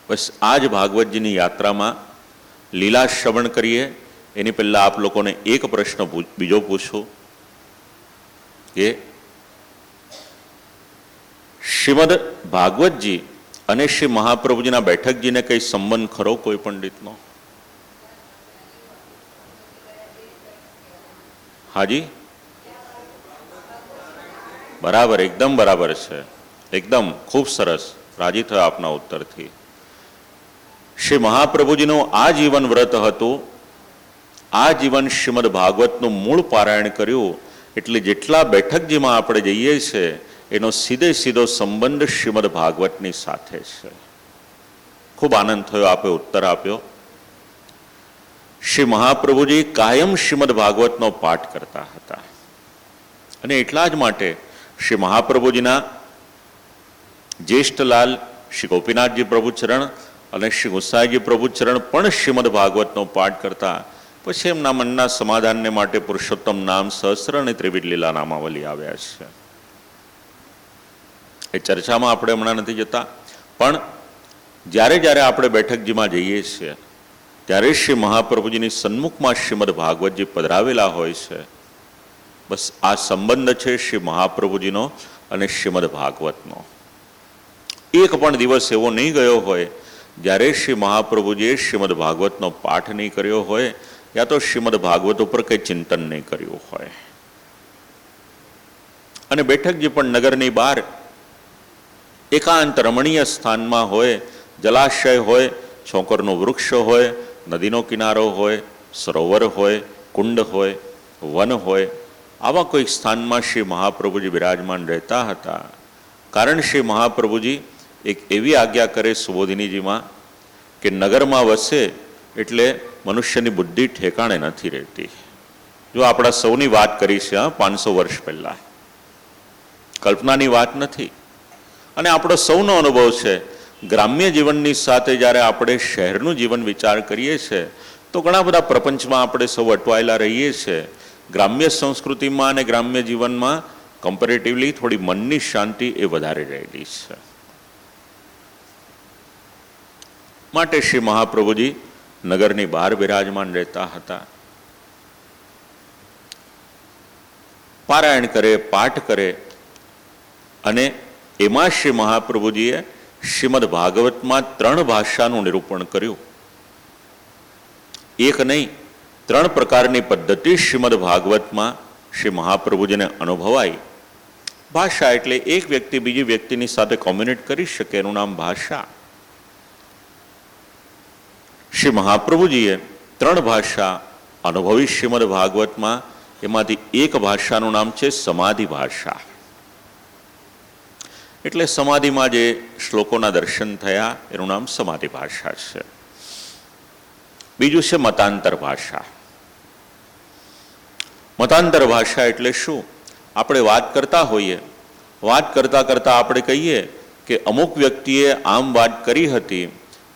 બસ આ જ ભાગવતજીની યાત્રામાં લીલા શ્રવણ કરીએ એની પહેલાં આપ લોકોને એક પ્રશ્ન બીજો પૂછું કે શ્રીમદ ભાગવતજી અને શ્રી મહાપ્રભુજીના બેઠકજીને કંઈ સંબંધ ખરો કોઈ પંડિતનો? હાજી, બરાબર, એકદમ બરાબર છે, એકદમ ખૂબ સરસ, રાજી થયો આપના ઉત્તરથી. શ્રી મહાપ્રભુજીનું આ જીવન વ્રત હતું, આ જીવન શ્રીમદ ભાગવતનું મૂળ પારાયણ કર્યું, એટલે જેટલા બેઠકજીમાં આપણે જઈએ છીએ એનો સીધે સીધો સંબંધ શ્રીમદ ભાગવતની સાથે છે. ખૂબ આનંદ થયો આપે ઉત્તર આપ્યો. શ્રી મહાપ્રભુજી કાયમ શ્રીમદ ભાગવતનો પાઠ કરતા હતા અને એટલા જ માટે શ્રી મહાપ્રભુજીના જ્યેષ્ઠલાલ શ્રી ગોપીનાથજી પ્રભુચરણ અને શ્રી ગુસાઈજી પ્રભુચરણ પણ શ્રીમદ ભાગવતનો પાઠ કરતા. પછી એમના મનના સમાધાનને માટે પુરુષોત્તમ નામ સહસ્ર અને ત્રિવિધ લીલા નામાવલી આવ્યા છે. એ ચર્ચામાં આપણે હમણાં નથી જતા, પણ જ્યારે જ્યારે આપણે બેઠકજીમાં જઈએ છીએ ત્યારે શ્રી મહાપ્રભુજીની સન્મુખમાં શ્રીમદ ભાગવતજી પધરાવેલા હોય છે. બસ આ સંબંધ છે શ્રી મહાપ્રભુજીનો અને શ્રીમદ ભાગવતનો. એક પણ દિવસ એવો નહીં ગયો હોય જ્યારે શ્રી મહાપ્રભુજીએ શ્રીમદ ભાગવતનો પાઠ નહીં કર્યો હોય યા તો શ્રીમદ ભાગવત ઉપર કંઈ ચિંતન નહીં કર્યું હોય. અને બેઠકજી પણ નગરની બહાર એકાંત રમણીય સ્થાનમાં હોય, જલાશય હોય, છોકરનું વૃક્ષ હોય, નદીનો કિનારો હોય, સરોવર હોય, કુંડ હોય, વન હોય, આવા કોઈક સ્થાનમાં શ્રી મહાપ્રભુજી બિરાજમાન રહેતા હતા. કારણ શ્રી મહાપ્રભુજી એક એવી આજ્ઞા કરે સુબોધિનીજીમાં કે નગરમાં વસે એટલે મનુષ્યની બુદ્ધિ ઠેકાણે નથી રહેતી. જો આપણા સૌની વાત કરી છે, 500 વર્ષ પહેલાં, કલ્પનાની વાત નથી. અને આપણો સૌનો અનુભવ છે. ગ્રામ્ય જીવનની સાથે જ્યારે આપણે શહેરનું જીવન વિચાર કરીએ છીએ તો ઘણા બધા પ્રપંચમાં આપણે સૌ અટવાયેલા રહીએ છીએ. ગ્રામ્ય સંસ્કૃતિમાં અને ગ્રામ્ય જીવનમાં કમ્પેરેટિવલી થોડી મનની શાંતિ એ વધારે રહેલી છે. માટે શ્રી મહાપ્રભુજી નગરની બહાર બિરાજમાન રહેતા હતા. પારાયણ કરે, પાઠ કરે અને એમાં શ્રી મહાપ્રભુજીએ શ્રીમદ ભાગવતમાં 3 ભાષાનું નિરૂપણ કર્યું. એક નહીં, 3 પ્રકારની પદ્ધતિ શ્રીમદ ભાગવતમાં શ્રી મહાપ્રભુજીને અનુભવાઈ. ભાષા એટલે એક વ્યક્તિ બીજી વ્યક્તિની સાથે કોમ્યુનિકેટ કરી શકે, એનું નામ ભાષા. શ્રી મહાપ્રભુજીએ 3 ભાષા અનુભવી શ્રીમદ ભાગવતમાં. એમાંથી એક ભાષાનું નામ છે સમાધિ ભાષા. એટલે સમાધિમાં જે શ્લોકોના દર્શન થયા એનું નામ સમાધિ ભાષા છે. બીજું છે મતાંતર ભાષા. મતાંતર ભાષા એટલે શું? આપણે વાત કરતા હોઈએ, વાત કરતાં કરતાં આપણે કહીએ કે અમુક વ્યક્તિએ આમ વાત કરી હતી,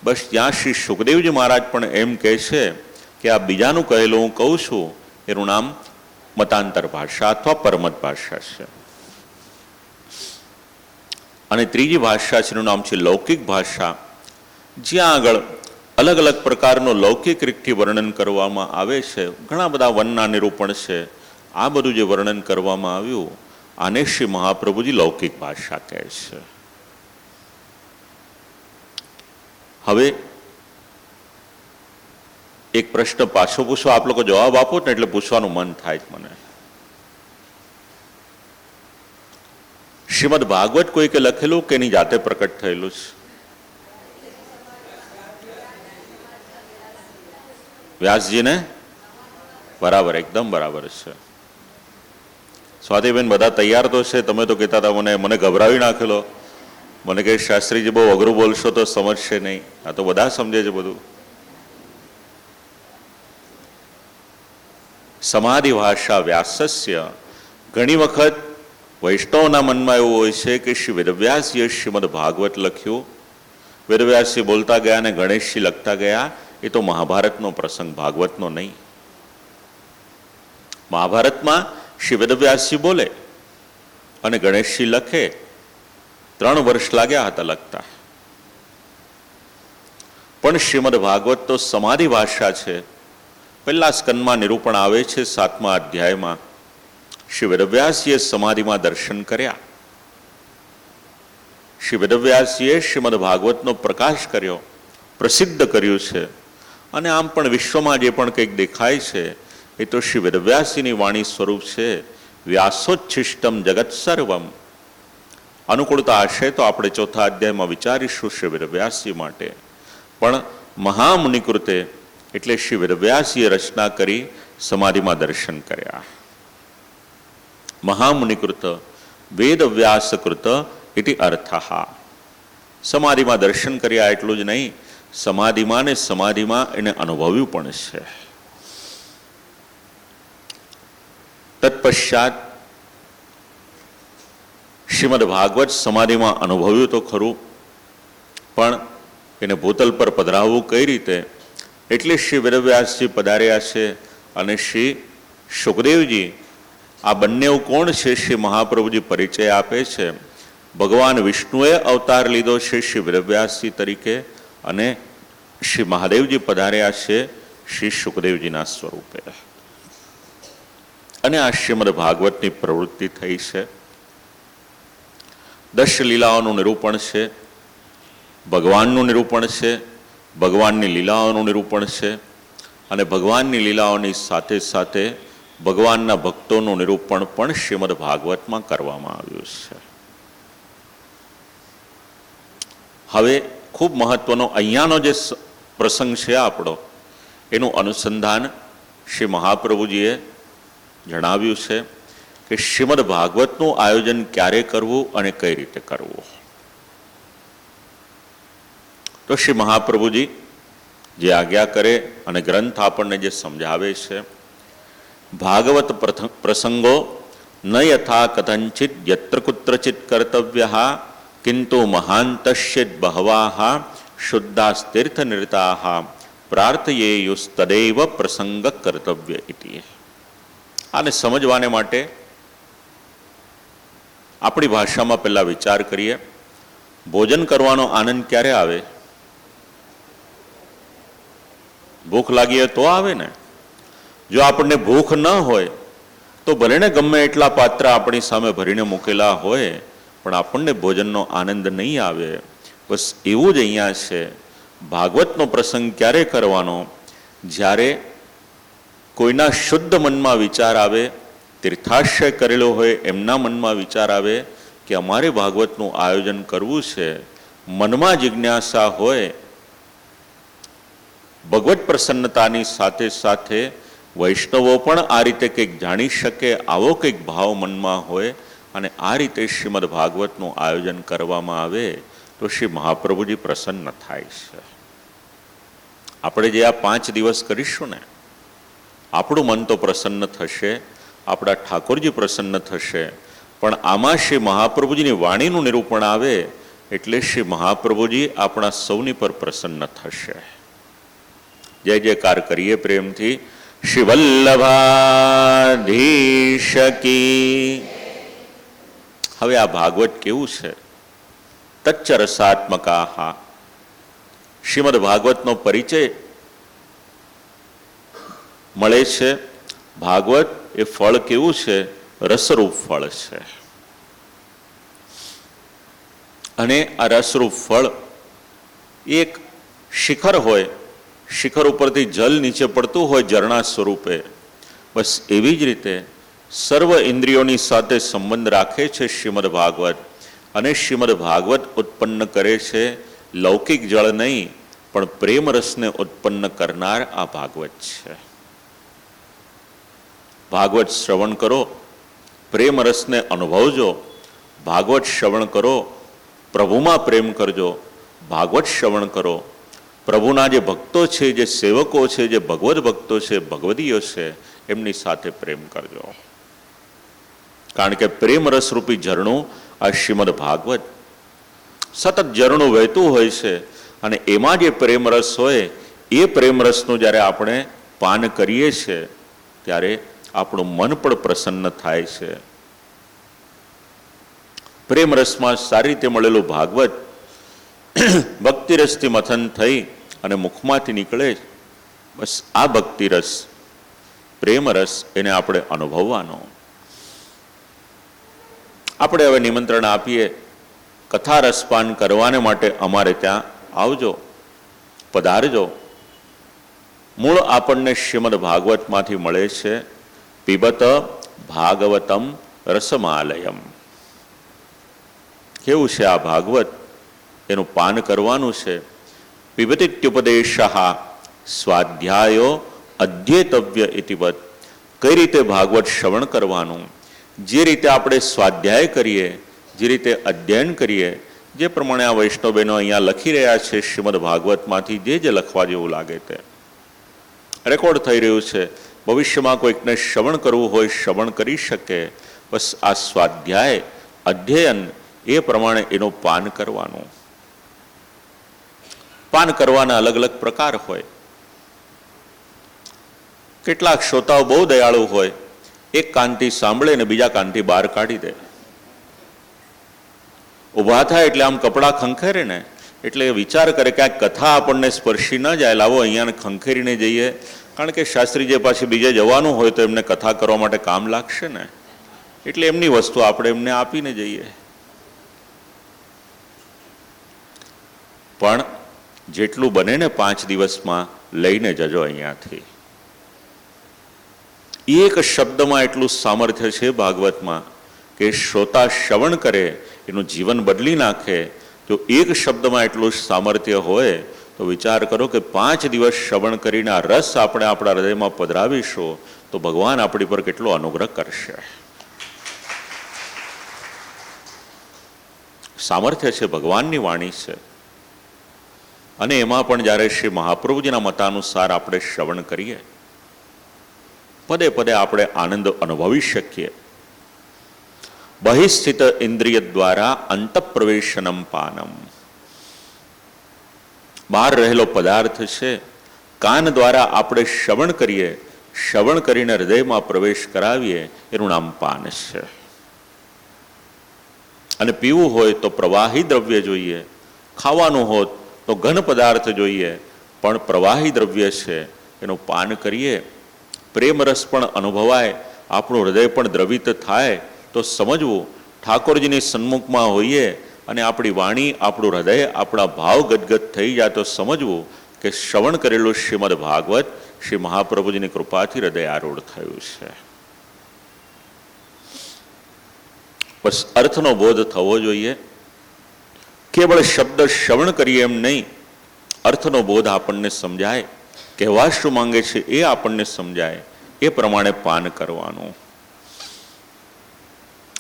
બસ ત્યાં શ્રી સુખદેવજી મહારાજ પણ એમ કહે છે કે આ બીજાનું કહેલું હું કહું છું, એનું નામ મતાંતર ભાષા અથવા પરમત ભાષા છે. અને ત્રીજી ભાષા છે એનું નામ છે લૌકિક ભાષા. જ્યાં આગળ અલગ અલગ પ્રકારનું લૌકિક રીતથી વર્ણન કરવામાં આવે છે. ઘણા બધા વનના નિરૂપણ છે. આ બધું જે વર્ણન કરવામાં આવ્યું આને શ્રી મહાપ્રભુજી લૌકિક ભાષા કહે છે. હવે એક પ્રશ્ન પાછો પૂછો, આપ લોકો જવાબ આપો ને એટલે પૂછવાનું મન થાય મને. શ્રીમદ ભાગવત કોઈકે લખેલું કે એની જાતે પ્રકટ થયેલું છે? વ્યાસજીને? બરાબર, એકદમ બરાબર છે. સ્વાતિબેન બધા તૈયાર તો છે. તમે તો કહેતા હતા મને ગભરાવી નાખેલો. મને કહે શાસ્ત્રીજી બહુ અઘરું બોલશો તો સમજશે નહીં. આ તો બધા સમજે છે બધું. સમાધિ ભાષા વ્યાસસ્ય. ઘણી વખત વૈષ્ણવના મનમાં એવું હોય છે કે શ્રી વેદવ્યાસજીએ શ્રીમદ ભાગવત લખ્યું, વેદવ્યાસજી બોલતા ગયા અને ગણેશજી લખતા ગયા. એ તો મહાભારતનો પ્રસંગ, ભાગવતનો નહીં. મહાભારતમાં શ્રી વેદવ્યાસજી બોલે અને ગણેશજી લખે. 3 વર્ષ લાગ્યા હતા લખતા. પણ શ્રીમદ ભાગવત તો સમાધિ ભાષા છે. પહેલા સ્કંદમાં નિરૂપણ આવે છે 7મા અધ્યાયમાં. શ્રી વેદવ્યાસજીએ સમાધિમાં દર્શન કર્યા. શ્રી વેદવ્યાસજીએ શ્રીમદ ભાગવતનો પ્રકાશ કર્યો, પ્રસિદ્ધ કર્યું છે. અને આમ પણ વિશ્વમાં જે પણ કંઈક દેખાય છે એ તો શ્રી વેદવ્યાસજીની વાણી સ્વરૂપ છે. વ્યાસોચ્છિષ્ટમ જગત સર્વમ. અનુકૂળતા હશે તો આપણે 4થા અધ્યાયમાં વિચારીશું શ્રી વેદવ્યાસજી માટે. પણ મહામુનિકૃતે એટલે શ્રી વેદવ્યાસજીએ રચના કરી સમાધિમાં દર્શન કર્યા. મહામુનિકૃત વેદવ્યાસકૃત ઇતિ અર્થઃ. સમાધિમાં દર્શન કર્યા એટલું જ નહીં, સમાધિમાં ને સમાધિમાં એને અનુભવ્યું પણ છે. તત્પશ્ચાત શ્રીમદ ભાગવત સમાધિમાં અનુભવ્યું તો ખરું, પણ એને ભૂતલ પર પધરાવવું કઈ રીતે? એટલે શ્રી વેદવ્યાસજી પધાર્યા છે અને શ્રી સુખદેવજી, આ બંને કોણ છે? શ્રી મહાપ્રભુજી પરિચય આપે છે. ભગવાન વિષ્ણુએ અવતાર લીધો છે શ્રી વેદવ્યાસજી તરીકે, અને શ્રી મહાદેવજી પધાર્યા છે શ્રી સુખદેવજીના સ્વરૂપે. અને આ શ્રીમદ ભાગવતની પ્રવૃત્તિ થઈ છે. 10 લીલાઓનું નિરૂપણ છે, ભગવાનનું નિરૂપણ છે, ભગવાનની લીલાઓનું નિરૂપણ છે, અને ભગવાનની લીલાઓની સાથે સાથે ભગવાનના ભક્તોનું નિરૂપણ પણ શ્રીમદ ભાગવતમાં કરવામાં આવ્યું છે. હવે ખૂબ મહત્વનો અહીંયાનો જે પ્રસંગ છે આપણો, એનું અનુસંધાન શ્રી મહાપ્રભુજીએ જણાવ્યું છે કે શ્રીમદ ભાગવતનું આયોજન ક્યારે કરવું અને કઈ રીતે કરવું. તો શ્રી મહાપ્રભુજી જે આજ્ઞા કરે અને ગ્રંથ આપણને જે સમજાવે છે, ભાગવત પ્રસંગો ન યથા કથંચિત યત્ર કુત્રચિત કર્તવ્ય કિંતુ મહાંતશ્ચિત બહવાહ શુદ્ધાસ્તીર્થ નિરતાહ પ્રાર્થયેયુસ્તદેવ પ્રસંગ કર્તવ્ય ઇતિ. આને સમજવાને માટે આપણી ભાષામાં પહેલા વિચાર કરીએ. ભોજન કરવાનો આનંદ ક્યારે આવે? ભૂખ લાગી તો આવે ને. જો આપણને ભૂખ ન હોય તો ભલે ને ગમે એટલા પાત્ર આપણી સામે ભરીને મૂકેલા હોય, પણ આપણને ભોજનનો આનંદ નહીં આવે. બસ એવું જ અહીંયા છે. ભાગવતનો પ્રસંગ ક્યારે કરવાનો? જ્યારે કોઈના શુદ્ધ મનમાં વિચાર આવે, તીર્થાશ્રય કરેલો હોય એમના મનમાં વિચાર આવે કે અમારે ભાગવતનું આયોજન કરવું છે, મનમાં જિજ્ઞાસા હોય, ભગવત પ્રસન્નતાની સાથે સાથે વૈષ્ણવો પણ આ રીતે કંઈક જાણી શકે, આવો કંઈક ભાવ મનમાં હોય, અને આ રીતે શ્રીમદ ભાગવતનું આયોજન કરવામાં આવે તો શ્રી મહાપ્રભુજી પ્રસન્ન થાય છે. આપણે જે આ 5 દિવસ કરીશું ને, આપણું મન તો પ્રસન્ન થશે, આપણા ઠાકોરજી પ્રસન્ન થશે, પણ આમાં શ્રી મહાપ્રભુજીની વાણીનું નિરૂપણ આવે એટલે શ્રી મહાપ્રભુજી આપણા સૌની પર પ્રસન્ન થશે. જય જયકાર કરીએ પ્રેમથી. શ્રી વલ્લભાધીશ કી. હવે આ ભાગવત કેવું છે? તચ્ચ રસાત્મકાહ. શ્રીમદ ભાગવતનો પરિચય મળે છે. ભાગવત એ ફળ કેવું છે? રસરૂપ ફળ છે. અને આ રસરૂપ ફળ એક શિખર હોય, શિખર ઉપરથી જલ નીચે પડતું હોય ઝરણા સ્વરૂપે, બસ એવી જ રીતે સર્વ ઇન્દ્રિયોની સાથે સંબંધ રાખે છે શ્રીમદ ભાગવત. અને શ્રીમદ ભાગવત ઉત્પન્ન કરે છે લૌકિક જળ નહીં, પણ પ્રેમ રસને ઉત્પન્ન કરનાર આ ભાગવત છે. ભાગવત શ્રવણ કરો, પ્રેમ રસને અનુભવજો. ભાગવત શ્રવણ કરો, પ્રભુમાં પ્રેમ કરજો. ભાગવત શ્રવણ કરો, પ્રભુના જે ભક્તો છે, જે સેવકો છે, જે ભગવદ ભક્તો છે, ભગવદીઓ છે, એમની સાથે પ્રેમ કરજો. કારણ કે પ્રેમ રસરૂપી ઝરણું આ શ્રીમદ ભાગવત સતત ઝરણું વહેતું હોય છે, અને એમાં જે પ્રેમ રસ હોય એ પ્રેમ રસનું જ્યારે આપણે પાન કરીએ છીએ ત્યારે આપણું મન પણ પ્રસન્ન થાય છે. પ્રેમ રસમાં સારી રીતે મળેલું ભાગવત ભક્તિ રસથી મથન થઈ અને મુખમાંથી નીકળે બસ આ ભક્તિ રસ, પ્રેમ રસ, એને આપણે અનુભવવાનો. આપણે હવે નિમંત્રણ આપીએ, કથા રસપાન કરવાને માટે અમારે ત્યાં આવજો, પધારજો. મૂળ આપણને શ્રીમદ ભાગવતમાંથી મળે છે. પીબત ભાગવતમ રસમાલયમ. કેવું છે આ ભાગવત? એનું પાન કરવાનું છે. પીબતીત્યુપદેશ સ્વાધ્યાયો અધ્યેતવ્ય ઇતિવત. કઈ રીતે ભાગવત શ્રવણ કરવાનું? જે રીતે આપણે સ્વાધ્યાય કરીએ, જે રીતે અધ્યયન કરીએ, જે પ્રમાણે આ વૈષ્ણવબેનો અહીંયા લખી રહ્યા છે શ્રીમદ ભાગવતમાંથી, જે લખવા જેવું લાગે તે રેકોર્ડ થઈ રહ્યું છે. ભવિષ્યમાં કોઈકને શ્રવણ કરવું હોય શ્રવણ કરી શકે. બસ આ સ્વાધ્યાય અધ્યયન એ પ્રમાણે એનું પાન કરવાનું. પાન કરવાના અલગ અલગ પ્રકાર હોય. કેટલાક શ્રોતાઓ બહુ દયાળુ હોય, એક કાનથી સાંભળે ને બીજા કાનથી બહાર કાઢી દે. ઊભા થાય એટલે આમ કપડાં ખંખેરે ને એટલે વિચાર કરે કે આ કથા આપણને સ્પર્શી ન જાય, લાવો અહીંયા ખંખેરીને જઈએ. કારણ કે શાસ્ત્રીજી પાછી બીજે જવાનું હોય તો એમને કથા કરવા માટે કામ લાગશે ને, એટલે એમની વસ્તુ આપણે એમને આપીને જઈએ. પણ જેટલું બને ને 5 દિવસમાં લઈને જજો અહીંયાથી. એક શબ્દમાં એટલું સામર્થ્ય છે ભાગવતમાં કે શ્રોતા શ્રવણ કરે એનું જીવન બદલી નાખે. જો એક શબ્દમાં એટલું સામર્થ્ય હોય તો વિચાર કરો કે 5 દિવસ શ્રવણ કરીને આ રસ આપણે આપણા હૃદયમાં પધરાવીશું તો ભગવાન આપણી પર કેટલો અનુગ્રહ કરશે. સામર્થ્ય છે, ભગવાનની વાણી છે. અને એમાં પણ જ્યારે શ્રી મહાપ્રભુજીના મતાનુસાર આપણે શ્રવણ કરીએ, પદે પદે આપણે આનંદ અનુભવી શકીએ. બહિસ્થિત ઇન્દ્રિય દ્વારા અંતઃપ્રવેશનમ પાનમ. બહાર રહેલો પદાર્થ છે, કાન દ્વારા આપણે શ્રવણ કરીએ, શ્રવણ કરીને હૃદયમાં પ્રવેશ કરાવીએ, એનું નામ પાન છે. અને પીવું હોય તો પ્રવાહી દ્રવ્ય જોઈએ, ખાવાનું હોત તો ઘન પદાર્થ જોઈએ, પણ પ્રવાહી દ્રવ્ય છે એનું પાન કરીએ. પ્રેમ રસ પણ અનુભવાય, આપણું હૃદય પણ દ્રવિત થાય તો સમજવું ઠાકોરજીની સન્મુખમાં હોઈએ અને આપણી વાણી, આપણું હૃદય, આપણા ભાવ ગદગદ થઈ જાય તો સમજવું કે શ્રવણ કરેલું શ્રીમદ ભાગવત શ્રી મહાપ્રભુજીની કૃપાથી હૃદય આરૂઢ થયું છે. બસ અર્થનો બોધ થવો જોઈએ. કેવળ શબ્દ શ્રવણ કરીએ એમ નહીં, અર્થનો બોધ આપણને સમજાય, કહેવા શું માંગે છે એ આપણને સમજાય, એ પ્રમાણે પાન કરવાનું.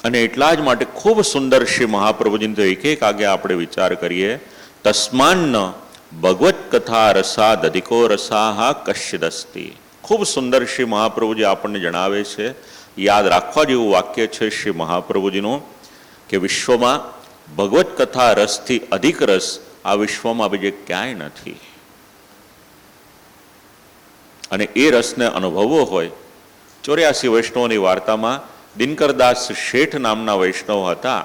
અને એટલા જ માટે ખૂબ સુંદર શ્રી મહાપ્રભુજીને તો એક આગે આપણે વિચાર કરીએ. તસ્માન્ન ભગવત કથા રસા દધિકો રસાહા કશ્યદસ્તિ. ખૂબ સુંદર શ્રી મહાપ્રભુજી આપણને જણાવે છે. યાદ રાખવા જેવું વાક્ય છે શ્રી મહાપ્રભુજીનું કે વિશ્વમાં ભગવત કથા રસથી અધિક રસ આ વિશ્વમાં બીજે ક્યાંય નથી. અને એ રસને અનુભવવો હોય, 84 વૈષ્ણવોની વાર્તામાં દિનકરદાસ શેઠ નામના વૈષ્ણવ હતા.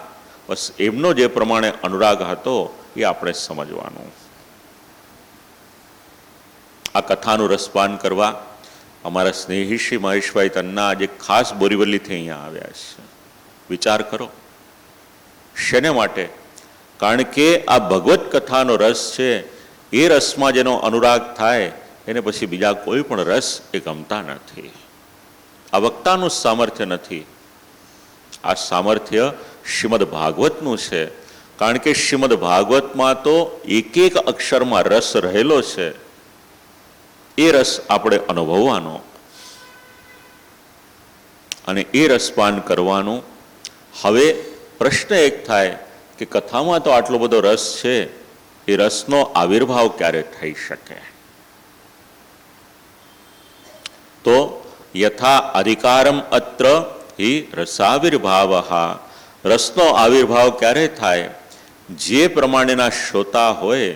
બસ એમનો જે પ્રમાણે અનુરાગ હતો એ આપણે સમજવાનું. આ કથાનું રસપાન કરવા અમારા સ્નેહી શ્રી મહેશભાઈ તન્ના આજે ખાસ બોરીવલીથી અહીંયા આવ્યા છે. વિચાર કરો શેને માટે? કારણ કે આ ભગવત કથાનો રસ છે, એ રસમાં જેનો અનુરાગ થાય એને પછી બીજા કોઈ પણ રસ એ ગમતા નથી. આ વક્તાનું સામર્થ્ય નથી, આ સામર્થ્ય શ્રીમદ ભાગવતનું છે. કારણ કે શ્રીમદ ભાગવતમાં તો એક એક અક્ષરમાં રસ રહેલો છે. એ રસ આપણે અનુભવવાનો અને એ રસપાન કરવાનું. હવે પ્રશ્ન એક થાય કે કથામાં તો આટલો બધો રસ છે, એ રસનો આવિર્ભાવ ક્યારે થઈ શકે? તો યથા અધિકારમ અત્ર હિ રસાવિર્ભાવ. રસનો આવિર્ભાવ ક્યારે થાય? જે પ્રમાણેના શ્રોતા હોય,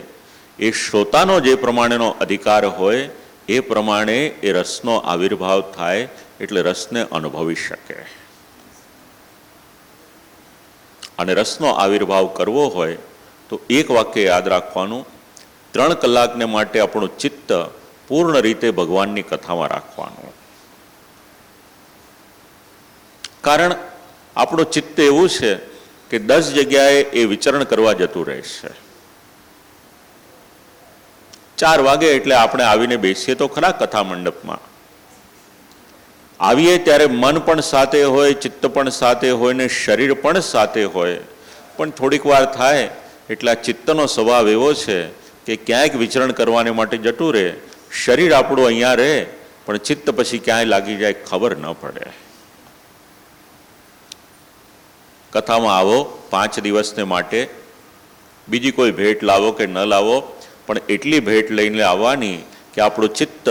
એ શ્રોતાનો જે પ્રમાણેનો અધિકાર હોય એ પ્રમાણે એ રસનો આવિર્ભાવ થાય, એટલે રસને અનુભવી શકે. અને રસનો આવિર્ભાવ કરવો હોય તો એક વાક્ય યાદ રાખવાનું 3 કલાકને માટે આપણું ચિત્ત પૂર્ણ રીતે ભગવાનની કથામાં રાખવાનું. કારણ આપણું ચિત્ત એવું છે કે 10 જગ્યાએ એ વિચરણ કરવા જતું રહેશે. 4 વાગે એટલે આપણે આવીને બેસીએ તો ખરા કથા મંડપમાં. આવીએ ત્યારે મન પણ સાથે હોય, ચિત્ત પણ સાથે હોય ને શરીર પણ સાથે હોય. પણ થોડીક વાર થાય એટલે આ ચિત્તનો સ્વભાવ એવો છે કે ક્યાંક વિચરણ કરવાને માટે જતું રહે. શરીર આપણું અહીંયા રહે પણ ચિત્ત પછી ક્યાંય લાગી જાય ખબર ન પડે. કથામાં આવો 5 દિવસને માટે, બીજી કોઈ ભેટ લાવો કે ન લાવો, પણ એટલી ભેટ લઈને આવવાની કે આપણું ચિત્ત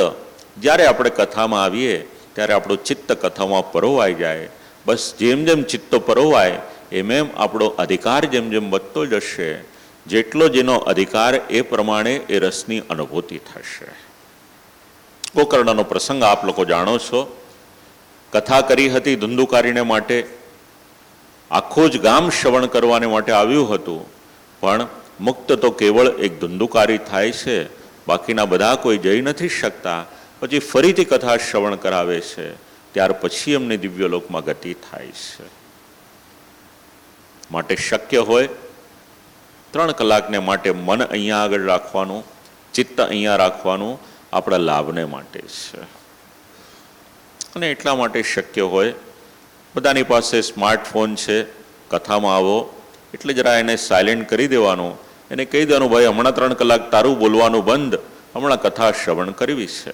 જ્યારે આપણે કથામાં આવીએ ત્યારે આપણું ચિત્ત કથામાં પરોવાઈ જાય. બસ જેમ જેમ ચિત્ત પરોવાય એમ એમ આપણો અધિકાર જેમ જેમ વધતો જશે, જેટલો જેનો અધિકાર એ પ્રમાણે એ રસની અનુભૂતિ થશે. ગોકર્ણનો પ્રસંગ આપ લોકો જાણો છો. કથા કરી હતી ધુંધુકારીને માટે, આખું જ ગામ શ્રવણ કરવાને માટે આવ્યું હતું. પણ મુક્ત તો કેવળ એક ધુંધુકારી થાય છે, બાકીના બધા કોઈ જઈ નથી શકતા. પછી ફરીથી કથા શ્રવણ કરાવે છે, ત્યાર પછી એમને દિવ્યલોકમાં ગતિ થાય છે. માટે શક્ય હોય 3 કલાકને માટે મન અહીંયા આગળ રાખવાનું, ચિત્ત અહીંયા રાખવાનું આપણા લાભને માટે છે. અને એટલા માટે શક્ય હોય બધાની પાસે સ્માર્ટફોન છે, કથામાં આવો એટલે જરા એને સાયલેન્ટ કરી દેવાનું, એને કહી દેવાનું ભાઈ હમણાં 3 કલાક તારું બોલવાનું બંધ, હમણાં કથા શ્રવણ કરવી છે.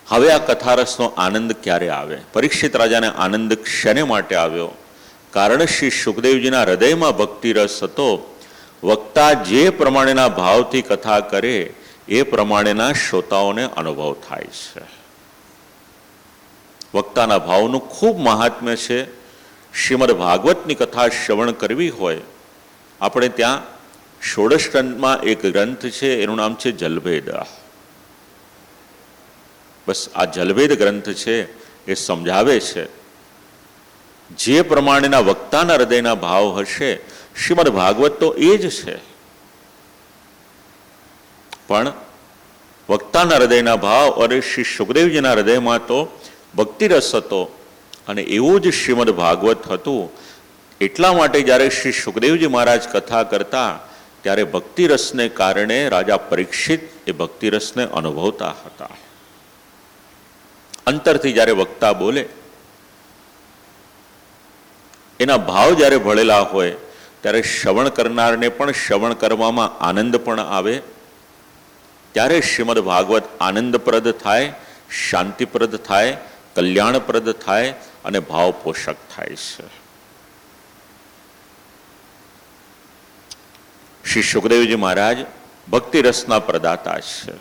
હવે આ કથારસનો આનંદ ક્યારે આવે? પરીક્ષિત રાજાને આનંદ શેને માટે આવ્યો? કારણ શ્રી સુખદેવજીના હૃદયમાં ભક્તિરસ હતો. વક્તા જે પ્રમાણેના ભાવથી કથા કરે એ પ્રમાણેના શ્રોતાઓને અનુભવ થાય છે. વક્તાના ભાવનું ખૂબ મહાત્મ્ય છે. શ્રીમદ ભાગવતની કથા શ્રવણ કરવી હોય, આપણે ત્યાં 16 ગ્રંથમાં એક ગ્રંથ છે, એનું નામ છે જલભેદ. બસ આ જલભેદ ગ્રંથ છે એ સમજાવે છે જે પ્રમાણેના વક્તાના હૃદયના ભાવ હશે, શ્રીમદ ભાગવત તો એ જ છે. પણ વક્તાના હૃદયના ભાવ અને શ્રી સુખદેવજીના હૃદયમાં તો ભક્તિરસ હતો અને એવું જ શ્રીમદ ભાગવત હતું. એટલા માટે જ્યારે શ્રી સુખદેવજી મહારાજ કથા કરતા ત્યારે ભક્તિરસને કારણે રાજા પરીક્ષિત એ ભક્તિરસને અનુભવતા હતા. અંતરથી જ્યારે વક્તા બોલે, એના ભાવ જ્યારે ભળેલા હોય ત્યારે શ્રવણ કરનારને પણ શ્રવણ કરવામાં આનંદ પણ આવે. ત્યારે શ્રીમદ ભાગવત આનંદપ્રદ થાય, શાંતિપ્રદ થાય, કલ્યાણપ્રદ થાય અને ભાવ પોષક થાય છે. શ્રી સુખદેવજી મહારાજ ભક્તિરસના પ્રદાતા છે.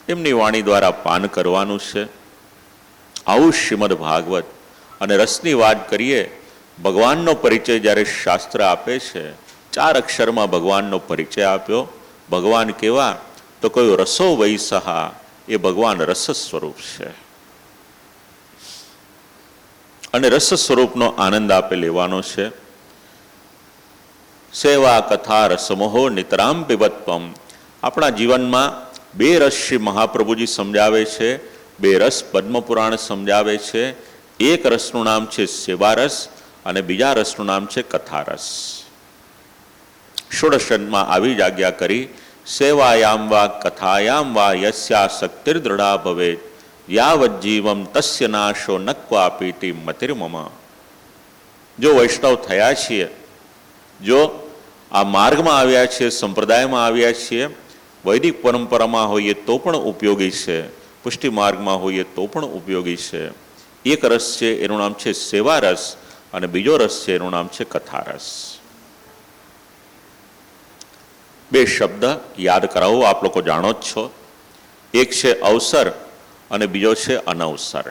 એમની વાણી દ્વારા પાન કરવાનું છે. આવું શ્રીમદ ભાગવત. અને રસની વાત કરીએ, ભગવાનનો પરિચય જ્યારે શાસ્ત્ર આપે છે, 4 અક્ષરમાં ભગવાનનો પરિચય આપ્યો. ભગવાન કેવા? તો કયો રસો વૈસહા, એ ભગવાન રસ સ્વરૂપ છે. અને રસ સ્વરૂપનો આનંદ આપે લેવાનો છે. સેવા કથા રસમોહો નિતરામ પીબત્વમ. આપણા જીવનમાં 2 રસ શ્રી મહાપ્રભુજી સમજાવે છે, 2 રસ પદ્મપુરાણ સમજાવે છે. એક રસનું નામ છે સેવા રસ અને બીજા રસનું નામ છે કથારસ. ષોડશમાં આવી જ આજ્ઞા કરી, સેવાયામ વા કથાયામ વા યસ્યા શક્તિર દૃઢા ભવેત યાવત જીવમ તસ્ય નાશો ન ક્વાપીતિ મતિર્મમ. જો વૈષ્ણવ થયા છીએ, જો આ માર્ગમાં આવ્યા છીએ, સંપ્રદાયમાં આવ્યા છીએ, વૈદિક પરંપરામાં હોઈએ તો પણ ઉપયોગી છે, પુષ્ટિ માર્ગમાં હોઈએ તો પણ ઉપયોગી છે. એક રસ છે એનું નામ છે સેવા રસ અને બીજો રસ છે એનું નામ છે કથારસ. 2 શબ્દ યાદ કરાવો, આપ લોકો જાણો જ છો. એક છે અવસર અને બીજો છે અનવસર.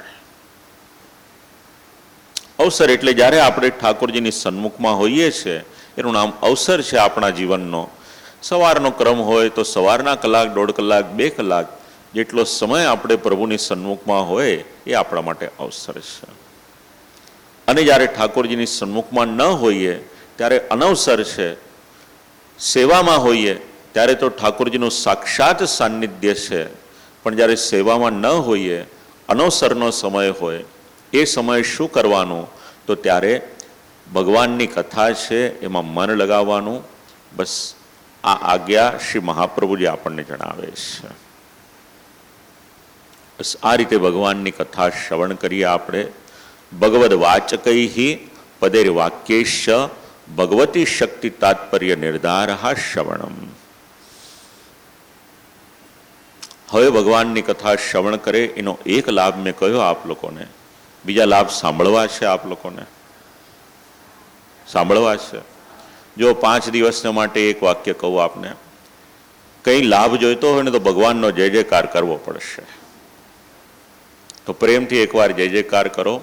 અવસર એટલે જ્યારે આપણે ઠાકોરજીની સન્મુખમાં હોઈએ છીએ એનું નામ અવસર છે આપણા જીવનનો. સવારનો ક્રમ હોય તો સવારના કલાક, 1.5 કલાક, 2 કલાક જેટલો સમય આપણે પ્રભુની સન્મુખમાં હોય એ આપણા માટે અવસર છે. અને જ્યારે ઠાકોરજીની સન્મુખમાં ન હોઈએ ત્યારે અનવસર છે. સેવામાં હોઈએ ત્યારે તો ઠાકોરજીનું સાક્ષાત સાનિધ્ય છે, પણ જ્યારે સેવામાં ન હોઈએ, અનવસરનો સમય હોય, એ સમયે શું કરવાનું? તો ત્યારે ભગવાનની કથા છે એમાં મન લગાવવાનું. બસ આ આજ્ઞા શ્રી મહાપ્રભુજી આપણને જણાવે છે. બસ આ રીતે ભગવાનની કથા શ્રવણ કરીએ આપણે. ભગવદ વાચકૈ પદેર વાક્યૈશ્ચ ભગવતી શક્તિ તાત્પર્ય નિર્ધાર શ્રવણમ. હવે ભગવાનની કથા શ્રવણ કરે એનો એક લાભ મેં કહ્યો આપ લોકોને. બીજા લાભ સાંભળવા છે, આપ લોકોને સાંભળવા છે. જો 5 દિવસને માટે એક વાક્ય કહું આપને, કંઈ લાભ જોઈતો હોય ને તો ભગવાનનો જય જયકાર કરવો પડશે. તો પ્રેમથી એકવાર જય જયકાર કરો.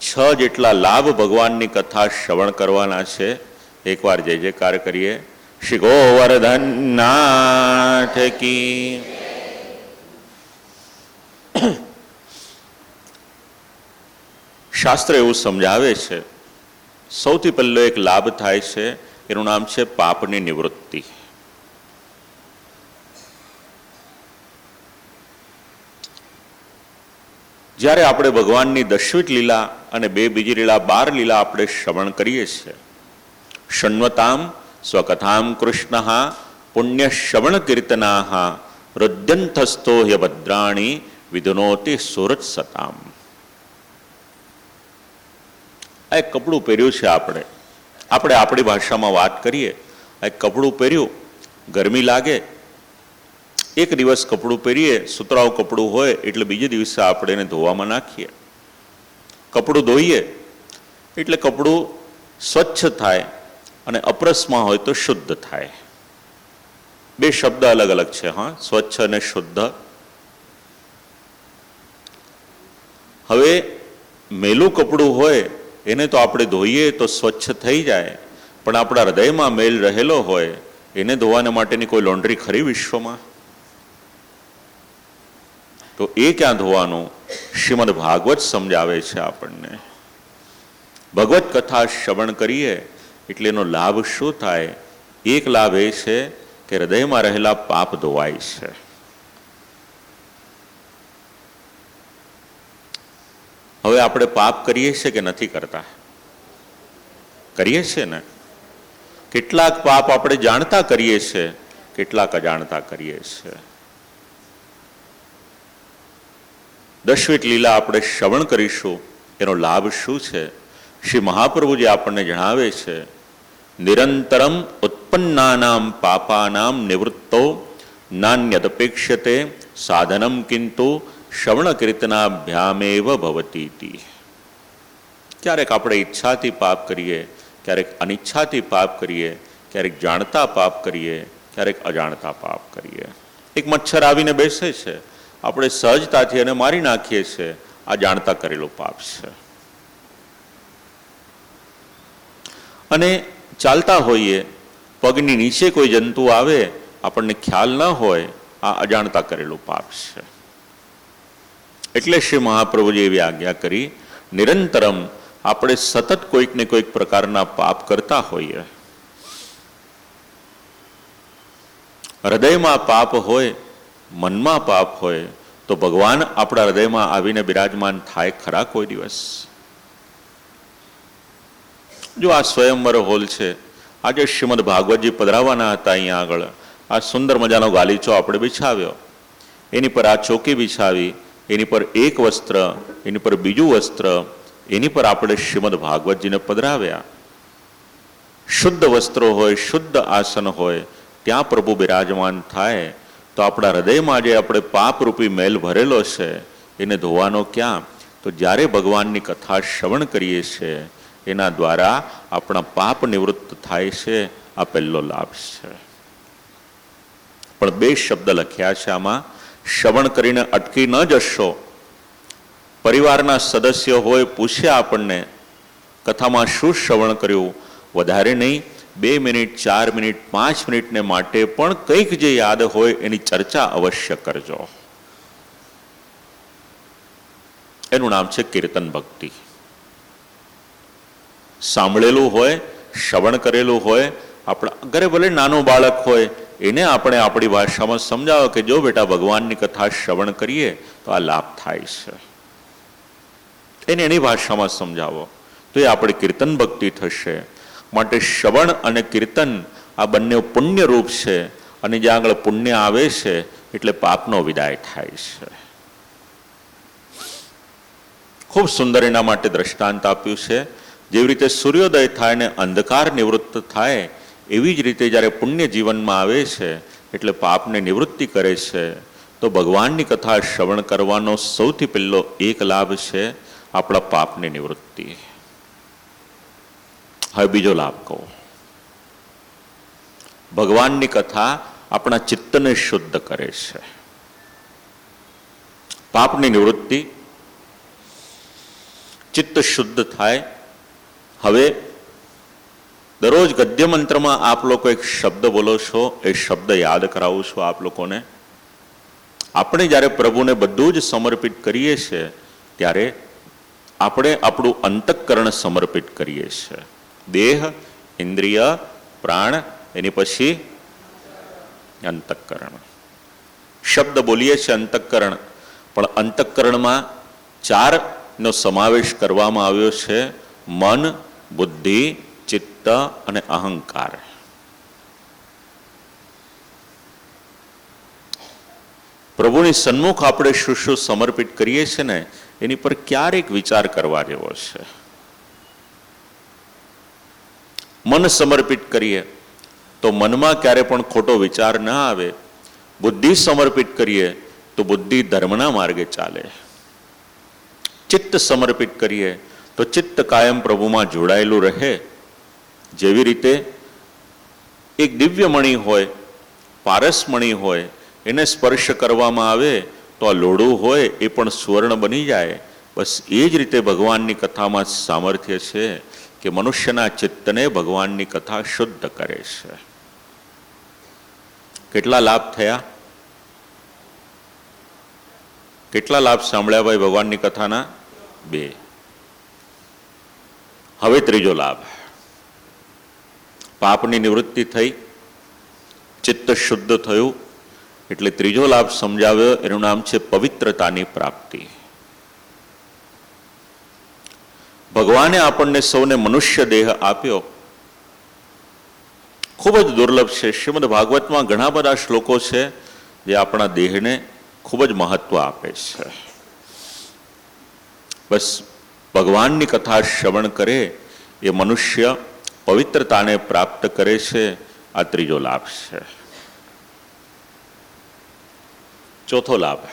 6 જેટલા લાભ ભગવાનની કથા શ્રવણ કરવાના છે. એકવાર જય જયકાર કરીએ. શ્રી ગોવર્ધનનાથ કી. શાસ્ત્ર એવું સમજાવે છે, સૌથી પહેલો એક લાભ થાય છે, એનું નામ છે પાપની નિવૃત્તિ. જ્યારે આપણે ભગવાનની દશવિધ લીલા અને 2 બીજી લીલા 12 લીલા આપણે શ્રવણ કરીએ છીએ, શૃણ્વતામ સ્વકથામ કૃષ્ણ પુણ્ય શ્રવણ કીર્તના હૃદયંતસ્થો હ્યભદ્રાણી વિધુનોતિ સુરત સતામ. આ એક કપડું પહેર્યું છે આપણે આપણી ભાષામાં વાત કરીએ, આ એક કપડું પહેર્યું, ગરમી લાગે, એક દિવસ કપડું પહેરીએ, સુતરાઉ કપડું હોય એટલે બીજે દિવસે આપણે એને ધોવામાં નાખીએ. કપડું ધોઈએ એટલે કપડું સ્વચ્છ થાય અને અપરસમાં હોય તો શુદ્ધ થાય. 2 શબ્દ અલગ અલગ છે, હા, સ્વચ્છ અને શુદ્ધ. હવે મેલું કપડું હોય એને તો આપણે ધોઈએ તો સ્વચ્છ થઈ જાય, પણ આપણા હૃદયમાં મેલ રહેલો હોય એને ધોવાને માટેની કોઈ લોન્ડ્રી ખરી વિશ્વમાં? તો એ ક્યાં ધોવાનું? શ્રીમદ ભાગવત સમજાવે છે આપણને. ભગવત કથા શ્રવણ કરીએ એટલે એનો લાભ શું થાય? એક લાભ એ છે કે હૃદયમાં રહેલા પાપ ધોવાય છે. હવે આપણે પાપ કરીએ છીએ કે નથી કરતા? કરીએ છીએ ને. કેટલાક પાપ આપણે જાણતા કરીએ છીએ, કેટલાક અજાણતા કરીએ છીએ. દશવિધ લીલા આપણે શ્રવણ કરીશું, એનો લાભ શું છે? શ્રી મહાપ્રભુજી આપણને જણાવે છે, નિરંતરમ ઉત્પન્નાનામ પાપાનામ નિવૃત્તો નાન્યદપેક્ષ્યતે સાધનમ કિંતુ શ્રવણ કીર્તનાભ્યામેવ ભવતી. ક્યારેક આપણે ઈચ્છાથી પાપ કરીએ, ક્યારેક અનિચ્છાથી પાપ કરીએ, ક્યારેક જાણતા પાપ કરીએ, ક્યારેક અજાણતા પાપ કરીએ. એક મચ્છર આવીને બેસે છે, આપણે સહજતાથી એને મારી નાખીએ છીએ, આ જાણતા કરેલું પાપ છે. અને ચાલતા હોઈએ, પગની નીચે કોઈ જંતુ આવે, આપણને ખ્યાલ ન હોય, આ અજાણતા કરેલું પાપ છે. એટલે શ્રી મહાપ્રભુજી એવી આજ્ઞા કરી, નિરંતરમ આપણે સતત કોઈક ને કોઈક પ્રકારના પાપ કરતા હોઈએ. હૃદયમાં પાપ હોય, મનમાં પાપ હોય, તો ભગવાન આપણા હૃદયમાં આવીને બિરાજમાન થાય ખરા કોઈ દિવસ? જો આ સ્વયંવર હોલ છે, આજે શ્રીમદ ભાગવતજી પધરાવાના હતા અહીંયા આગળ. આ સુંદર મજાનો ગાલીચો આપણે બિછાવ્યો, એની પર આ ચોકી બિછાવી, એની પર એક વસ્ત્ર, એની પર બીજું વસ્ત્ર, એની પર આપણે શ્રીમદ ભાગવતજીને પધરાવ્યા. શુદ્ધ વસ્ત્રો હોય, શુદ્ધ આસન હોય, ત્યાં પ્રભુ બિરાજમાન થાય. તો આપણા હૃદયમાં જે આપણે પાપરૂપી મેલ ભરેલો છે એને ધોવાનો ક્યાં? તો જ્યારે ભગવાનની કથા શ્રવણ કરીએ છીએ એના દ્વારા આપણા પાપ નિવૃત્ત થાય છે. આ પહેલો લાભ છે. પણ 2 શબ્દ લખ્યા છે આમાં. શ્રવણ કરીને અટકી ન જશો. પરિવારના સદસ્ય હોય, પૂછે આપણને કથામાં શું શ્રવણ કર્યું, વધારે નહીં, 2 મિનિટ, 4 મિનિટ, 5 મિનિટને માટે પણ કંઈક જે યાદ હોય એની ચર્ચા અવશ્ય કરજો. એનું નામ છે કીર્તન ભક્તિ. સાંભળેલું હોય, શ્રવણ કરેલું હોય, આપણા ઘરે ભલે નાનું બાળક હોય એને આપણે આપણી ભાષામાં સમજાવો કે જો બેટા ભગવાનની કથા શ્રવણ કરીએ તો આ લાભ થાય છે, એને એની ભાષામાં સમજાવો તો એ આપણી કીર્તન ભક્તિ થશે. માટે શ્રવણ અને કીર્તન આ બંને પુણ્ય રૂપ છે, અને જ્યાં આગળ પુણ્ય આવે છે એટલે પાપનો વિદાય થાય છે. ખૂબ સુંદર એના માટે દ્રષ્ટાંત આપ્યું છે. જેવી રીતે સૂર્યોદય થાય ને અંધકાર નિવૃત્ત થાય, એવી જ રીતે જ્યારે પુણ્ય જીવનમાં આવે છે એટલે પાપને નિવૃત્તિ કરે છે. તો ભગવાનની કથા શ્રવણ કરવાનો સૌથી પહેલો એક લાભ છે આપણા પાપની નિવૃત્તિ. હવે બીજો લાભ કહો. ભગવાનની કથા આપણા ચિત્તને શુદ્ધ કરે છે. પાપની નિવૃત્તિ, ચિત્ત શુદ્ધ થાય. હવે દરરોજ ગદ્ય મંત્રમાં આપ લોકો એક શબ્દ બોલો છો, એ શબ્દ યાદ કરાવું છું આપ લોકોને. આપણે જ્યારે પ્રભુને બધું જ સમર્પિત કરીએ છીએ ત્યારે આપણે આપણું અંતઃકરણ સમર્પિત કરીએ છીએ. દેહ, ઇન્દ્રિય, પ્રાણ, એની પછી અંતઃકરણ. શબ્દ બોલીએ છીએ અંતઃકરણ, પણ અંતઃકરણમાં 4નો સમાવેશ કરવામાં આવ્યો છે: મન, બુદ્ધિ, ચિત્ત અને અહંકાર. પ્રભુની સન્મુખ આપણે શું શું સમર્પિત કરીએ છીએ ને એની પર ક્યારેક વિચાર કરવા જેવો છે. મન સમર્પિત કરીએ તો મનમાં ક્યારે પણ ખોટો વિચાર ના આવે. બુદ્ધિ સમર્પિત કરીએ તો બુદ્ધિ ધર્મના માર્ગે ચાલે. ચિત્ત સમર્પિત કરીએ તો ચિત્ત કાયમ પ્રભુમાં જોડાયેલું રહે. જેવી રીતે એક દિવ્યમણી હોય, પારસમણી હોય, એને સ્પર્શ કરવામાં આવે તો આ લોઢું હોય એ પણ સુવર્ણ બની જાય. બસ એ જ રીતે ભગવાનની કથામાં સામર્થ્ય છે કે મનુષ્યના ચિત્તને ભગવાનની કથા શુદ્ધ કરે છે. કેટલા લાભ થયા? કેટલા લાભ સાંભળ્યા ભાઈ ભગવાનની કથાના? 2. હવે ત્રીજો લાભ. પાપની નિવૃત્તિ થઈ, ચિત્ત શુદ્ધ થયું, એટલે ત્રીજો લાભ સમજાવ્યો. એનું નામ છે પવિત્રતાની પ્રાપ્તિ. ભગવાને આપણને સૌને મનુષ્ય દેહ આપ્યો, ખૂબ જ દુર્લભ છે. શ્રીમદ ભાગવતમાં ઘણા બધા શ્લોકો છે જે આપણા દેહને ખૂબ જ મહત્વ આપે છે. બસ ભગવાનની કથા શ્રવણ કરે એ મનુષ્ય પવિત્રતાને પ્રાપ્ત કરે છે. આ ત્રીજો લાભ છે. ચોથો લાભ.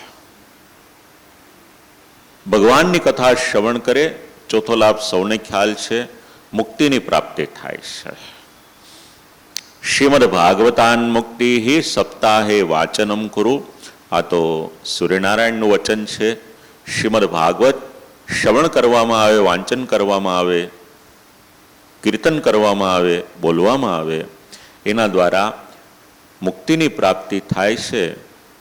ભગવાનની કથા શ્રવણ કરે, ચોથો લાભ સૌને ખ્યાલ છે, મુક્તિની પ્રાપ્તિ થાય છે. શ્રીમદ ભાગવતાન મુક્તિ સપ્તાહે વાચનમ કુરુ. આ તો સૂર્યનારાયણનું વચન છે. શ્રીમદ ભાગવત શ્રવણ કરવામાં આવે, વાંચન કરવામાં આવે, કીર્તન કરવામાં આવે, બોલવામાં આવે, એના દ્વારા મુક્તિની પ્રાપ્તિ થાય છે.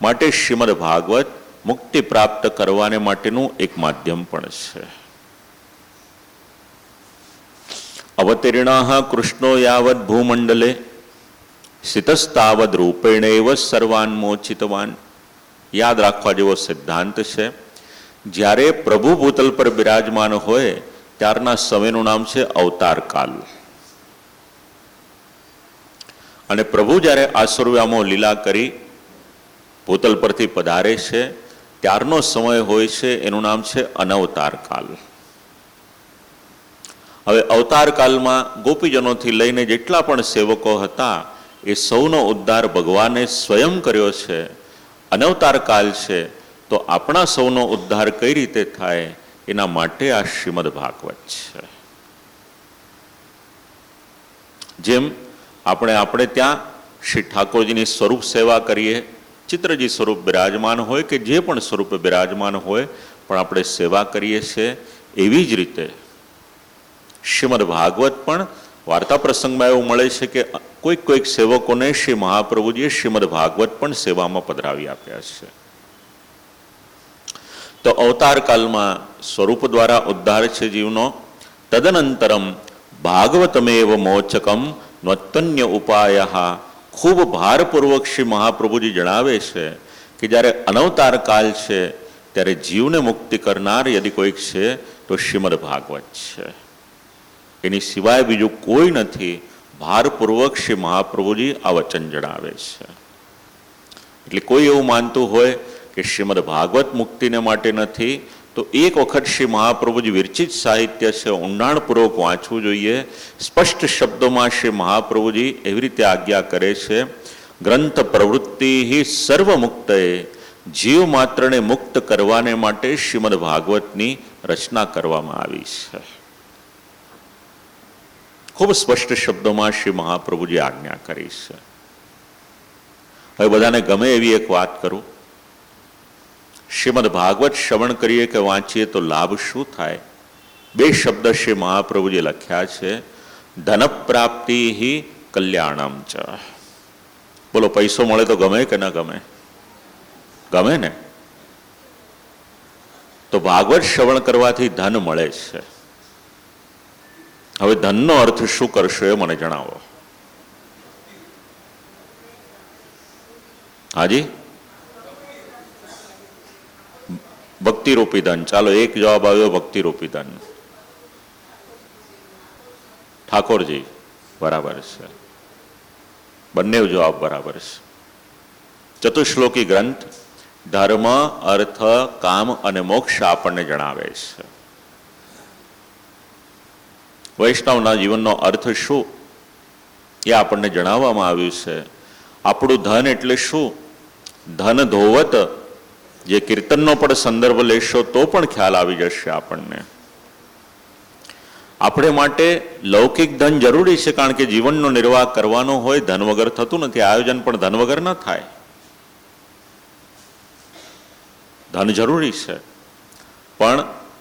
માટે શ્રીમદ ભાગવત મુક્તિ પ્રાપ્ત કરવાને માટેનું એક માધ્યમ પણ છે. અવતીર્ણ કૃષ્ણો યાવત ભૂમંડલે સ્થિતસ્તાવદ રૂપેણેવ સર્વાન મોચિતવાન. યાદ રાખવા જેવો સિદ્ધાંત છે. જ્યારે પ્રભુ ભૂતલ પર બિરાજમાન હોય ત્યારના સમયનું નામ છે અવતાર કાલ. અને પ્રભુ જ્યારે આસુરવ્યામો લીલા કરી ભૂતલ પરથી પધારે છે ત્યારનો સમય હોય છે, એનું નામ છે અનવતાર કાલ. હવે અવતાર કાલમાં ગોપીજનોથી લઈને જેટલા પણ સેવકો હતા એ સૌનો ઉદ્ધાર ભગવાને સ્વયં કર્યો છે. અનવતાર કાલ છે તો આપણા સૌનો ઉદ્ધાર કઈ રીતે થાય એના માટે આ શ્રીમદ ભાગવત છે. જેમ આપણે ત્યાં શ્રી ઠાકોરજીની સ્વરૂપ સેવા કરીએ, ચિત્રજી સ્વરૂપ બિરાજમાન હોય કે જે પણ સ્વરૂપે બિરાજમાન હોય પણ આપણે સેવા કરીએ છીએ, એવી જ રીતે શ્રીમદ ભાગવત પણ વાર્તા પ્રસંગમાં એવું મળે છે કે કોઈક સેવકોને શ્રી મહાપ્રભુજીએ શ્રીમદ ભાગવત પણ સેવામાં પધરાવી આપ્યા છે. તો અવતાર કાલમાં સ્વરૂપ દ્વારા ઉદ્ધાર છે જીવનો. તદનંતરમ ભાગવતમેવ મોચકમ નત્તન્ય ઉપાયઃ. ખૂબ ભારપૂર્વક શ્રી મહાપ્રભુજી જણાવે છે કે જ્યારે અનવતાર કાલ છે ત્યારે જીવને મુક્તિ કરનાર યદિ કોઈક છે તો શ્રીમદ ભાગવત છે, એની સિવાય બીજું કોઈ નથી. ભારપૂર્વક શ્રી મહાપ્રભુજી આ વચન જણાવે છે. એટલે કોઈ એવું માનતું હોય કે શ્રીમદ ભાગવત મુક્તિને માટે નથી, તો એક વખત શ્રી મહાપ્રભુજી વિરચિત સાહિત્ય છે ઊંડાણપૂર્વક વાંચવું જોઈએ. સ્પષ્ટ શબ્દોમાં શ્રી મહાપ્રભુજી એવી રીતે આજ્ઞા કરે છે, ગ્રંથ પ્રવૃત્તિ સર્વમુક્તએ, જીવ માત્રને મુક્ત કરવાને માટે શ્રીમદ ભાગવતની રચના કરવામાં આવી છે. ખૂબ સ્પષ્ટ શબ્દોમાં શ્રી મહાપ્રભુજી આજ્ઞા કરી છે. હવે બધાને ગમે એવી એક વાત કરું, શ્રીમદ ભાગવત શ્રવણ કરીએ કે વાંચીએ તો લાભ શું થાય? બે શબ્દ શ્રી મહાપ્રભુજી લખ્યા છે, ધન પ્રાપ્તિ કલ્યાણમ ચ. બોલો, પૈસો મળે તો ગમે કે ના ગમે? ગમે ને? તો ભાગવત શ્રવણ કરવાથી ધન મળે છે. હવે ધનનો અર્થ શું કરશો એ મને જણાવો. હાજી, ભક્તિરૂપી ધન. ચાલો, એક જવાબ આવ્યો, ભક્તિરૂપી ધન. ઠાકોરજી, બરાબર છે. બંને જવાબ બરાબર છે. ચતુશ્લોકી ગ્રંથ ધર્મ, અર્થ, કામ અને મોક્ષ આપણને જણાવે છે. વૈષ્ણવના જીવનનો અર્થ શું એ આપણને જણાવવામાં આવ્યું છે. આપણું ધન એટલે શું? ધન ધોવત, જે કીર્તનનો પણ સંદર્ભ લેશો તો પણ ખ્યાલ આવી જશે આપણને. આપણે માટે લૌકિક ધન જરૂરી છે, કારણ કે જીવનનો નિર્વાહ કરવાનો હોય, ધન વગર થતું નથી. આયોજન પણ ધન વગર ન થાય. ધન જરૂરી છે, પણ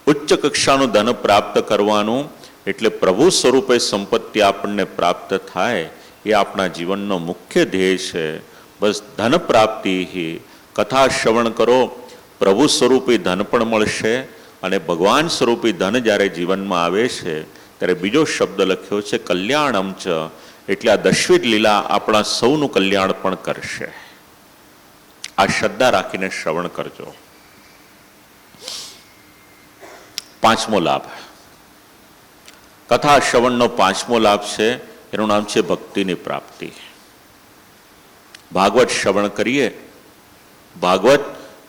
ઉચ્ચ કક્ષાનું ધન પ્રાપ્ત કરવાનું, એટલે પ્રભુ સ્વરૂપે સંપત્તિ આપણને પ્રાપ્ત થાય, એ આપણા જીવનનો મુખ્ય ધ્યેય છે. બસ ધન પ્રાપ્તિ. કથા શ્રવણ કરો, પ્રભુ સ્વરૂપી ધન પણ મળશે, અને ભગવાન સ્વરૂપી ધન જ્યારે જીવનમાં આવે છે ત્યારે બીજો શબ્દ લખ્યો છે કલ્યાણમ ચ, એટલે આ દશવિધ લીલા આપણા સૌનું કલ્યાણ પણ કરશે. આ શ્રદ્ધા રાખીને શ્રવણ કરજો. પાંચમો લાભ, કથા શ્રવણનો પાંચમો લાભ છે, એનું નામ છે ભક્તિની પ્રાપ્તિ. ભાગવત શ્રવણ કરીએ, ભાગવત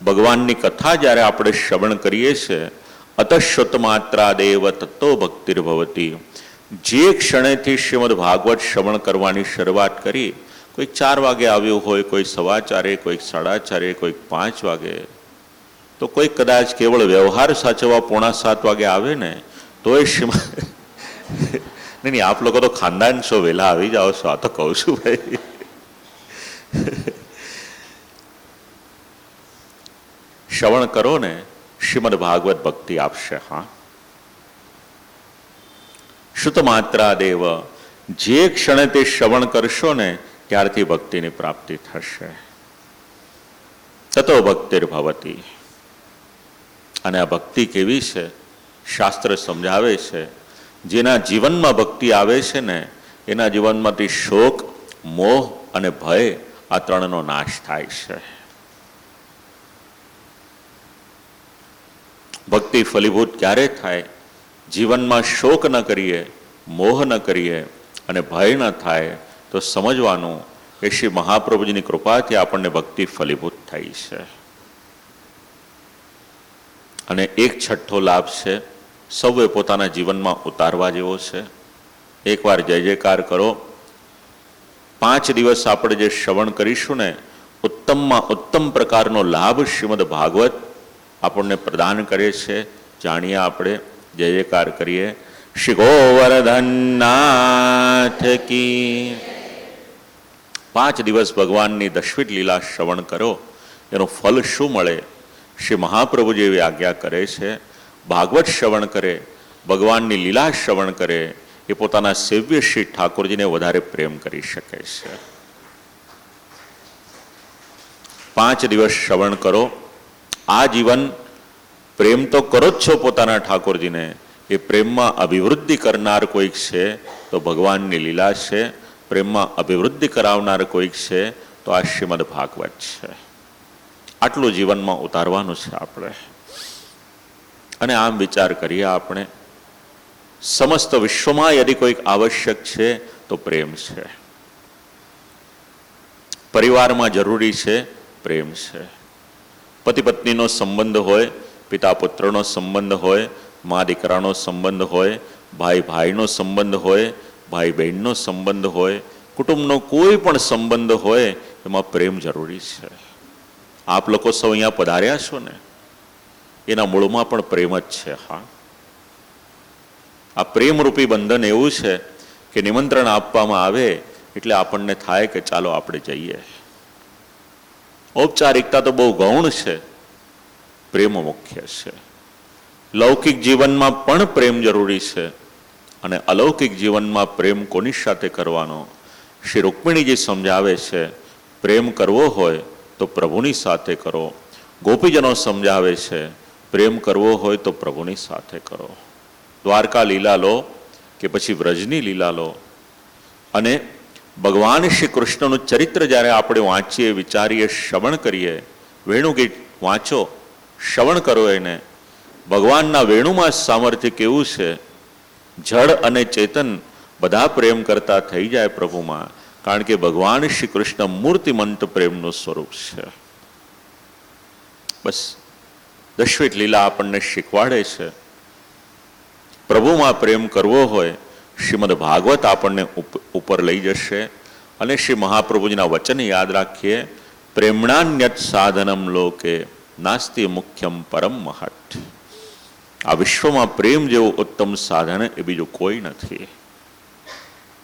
ભગવાનની કથા જ્યારે આપણે શ્રવણ કરીએ છીએ, અતશ્વત માત્રા દેવ તત્તો ભક્તિર્ભવતી. જે ક્ષણેથી શ્રીમદ ભાગવત શ્રવણ કરવાની શરૂઆત કરી, કોઈક 4 વાગે આવ્યું હોય, કોઈ 4:15, કોઈક 4:30, કોઈક 5 વાગે, તો કોઈ કદાચ કેવળ વ્યવહાર સાચવવા 6:45 વાગે આવે ને, તો એ શ્રીમદ નહીં, આપ લોકો તો ખાનદાન છો, વહેલા આવી જાઓ છો. આ તો કહું છું ભાઈ. શ્રવણ કરો ને, શ્રીમદ ભાગવત ભક્તિ આપશે. હા, શુત માત્રા દેવ, જે ક્ષણે તે શ્રવણ કરશો ને ત્યારથી ભક્તિની પ્રાપ્તિ થશે. તતો ભક્તિર્ભવતી. અને આ ભક્તિ કેવી છે? શાસ્ત્ર સમજાવે છે, જેના જીવનમાં ભક્તિ આવે છે ને, એના જીવનમાંથી શોક, મોહ અને ભય, આ ત્રણનો નાશ થાય છે. ભક્તિ ફલીભૂત ક્યારે થાય? જીવનમાં શોક ન કરીએ, મોહ ન કરીએ અને ભય ન થાય, તો સમજવાનું કે શ્રી મહાપ્રભુજીની કૃપાથી આપણને ભક્તિ ફલીભૂત થઈ છે. અને એક છઠ્ઠો લાભ છે, સૌએ પોતાના જીવનમાં ઉતારવા જેવો છે. એકવાર જય જયકાર કરો. 5 દિવસ આપણે જે શ્રવણ કરીશું ને, ઉત્તમમાં ઉત્તમ પ્રકારનો લાભ શ્રીમદ ભાગવત આપણને પ્રદાન કરે છે. જાણીએ આપણે, જય જયકાર કરીએ. શ્રી ગોવર્ધનનાથ કી. 5 દિવસ ભગવાનની દશવિધ લીલા શ્રવણ કરો, એનું ફલ શું મળે? શ્રી મહાપ્રભુજી એવી આજ્ઞા કરે છે, ભાગવત શ્રવણ કરે, ભગવાનની લીલા શ્રવણ કરે, એ પોતાના સેવ્ય શ્રી ઠાકોરજીને વધારે પ્રેમ કરી શકે છે. 5 દિવસ શ્રવણ કરો. આ જીવન પ્રેમ તો કરો જ છો પોતાના ઠાકોરજીને, એ પ્રેમમાં અભિવૃદ્ધિ કરનાર કોઈક છે તો ભગવાનની લીલા છે, પ્રેમમાં અભિવૃદ્ધિ કરાવનાર કોઈક છે તો આ શ્રીમદ ભાગવત છે. આટલું જીવનમાં ઉતારવાનું છે આપણે. અને આમ વિચાર કરીએ આપણે, સમસ્ત વિશ્વમાં યદિ કોઈક આવશ્યક છે તો પ્રેમ છે. પરિવારમાં જરૂરી છે પ્રેમ છે. પતિ પત્નીનો સંબંધ હોય, પિતા પુત્રનો સંબંધ હોય, મા દીકરાનો સંબંધ હોય, ભાઈ ભાઈનો સંબંધ હોય, ભાઈ બહેનનો સંબંધ હોય, કુટુંબનો કોઈ પણ સંબંધ હોય, એમાં પ્રેમ જરૂરી છે. આપ લોકો સૌ અહીંયા પધાર્યા છો ને, એના મૂળમાં પણ પ્રેમ જ છે. હા, આ પ્રેમરૂપી બંધન એવું છે કે નિમંત્રણ આપવામાં આવે એટલે આપણને થાય કે ચાલો આપણે જઈએ. ઔપચારિકતા તો બહુ ગૌણ છે, પ્રેમ મુખ્ય છે. લૌકિક જીવનમાં પણ પ્રેમ જરૂરી છે અને અલૌકિક જીવનમાં પ્રેમ કોની સાથે કરવાનો? શ્રી રૂક્મિણીજી સમજાવે છે, પ્રેમ કરવો હોય તો પ્રભુની સાથે કરો. ગોપીજનો સમજાવે છે, પ્રેમ કરવો હોય તો પ્રભુની સાથે કરો. દ્વારકા લીલા લો કે પછી વ્રજની લીલા લો, અને ભગવાન શ્રી કૃષ્ણનું ચરિત્ર જ્યારે આપણે વાંચીએ, વિચારીએ, શ્રવણ કરીએ, વેણુગીત વાંચો, શ્રવણ કરો એને, ભગવાનના વેણુમાં સામર્થ્ય કેવું છે. જળ અને ચેતન બધા પ્રેમ કરતા થઈ જાય પ્રભુમાં, કારણ કે ભગવાન શ્રી કૃષ્ણ મૂર્તિમંત પ્રેમનું સ્વરૂપ છે. બસ દશવિધ લીલા આપણને શીખવાડે છે. પ્રભુમાં પ્રેમ કરવો હોય, શ્રીમદ ભાગવત આપણને ઉપર લઈ જશે. અને શ્રી મહાપ્રભુજીના વચન યાદ રાખીએ, પ્રેમણાન્યત સાધનમ લોકે નાસ્તિ મુખ્યમ પરમ મહત. આ વિશ્વમાં પ્રેમ જેવું ઉત્તમ સાધન એ બીજું કોઈ નથી.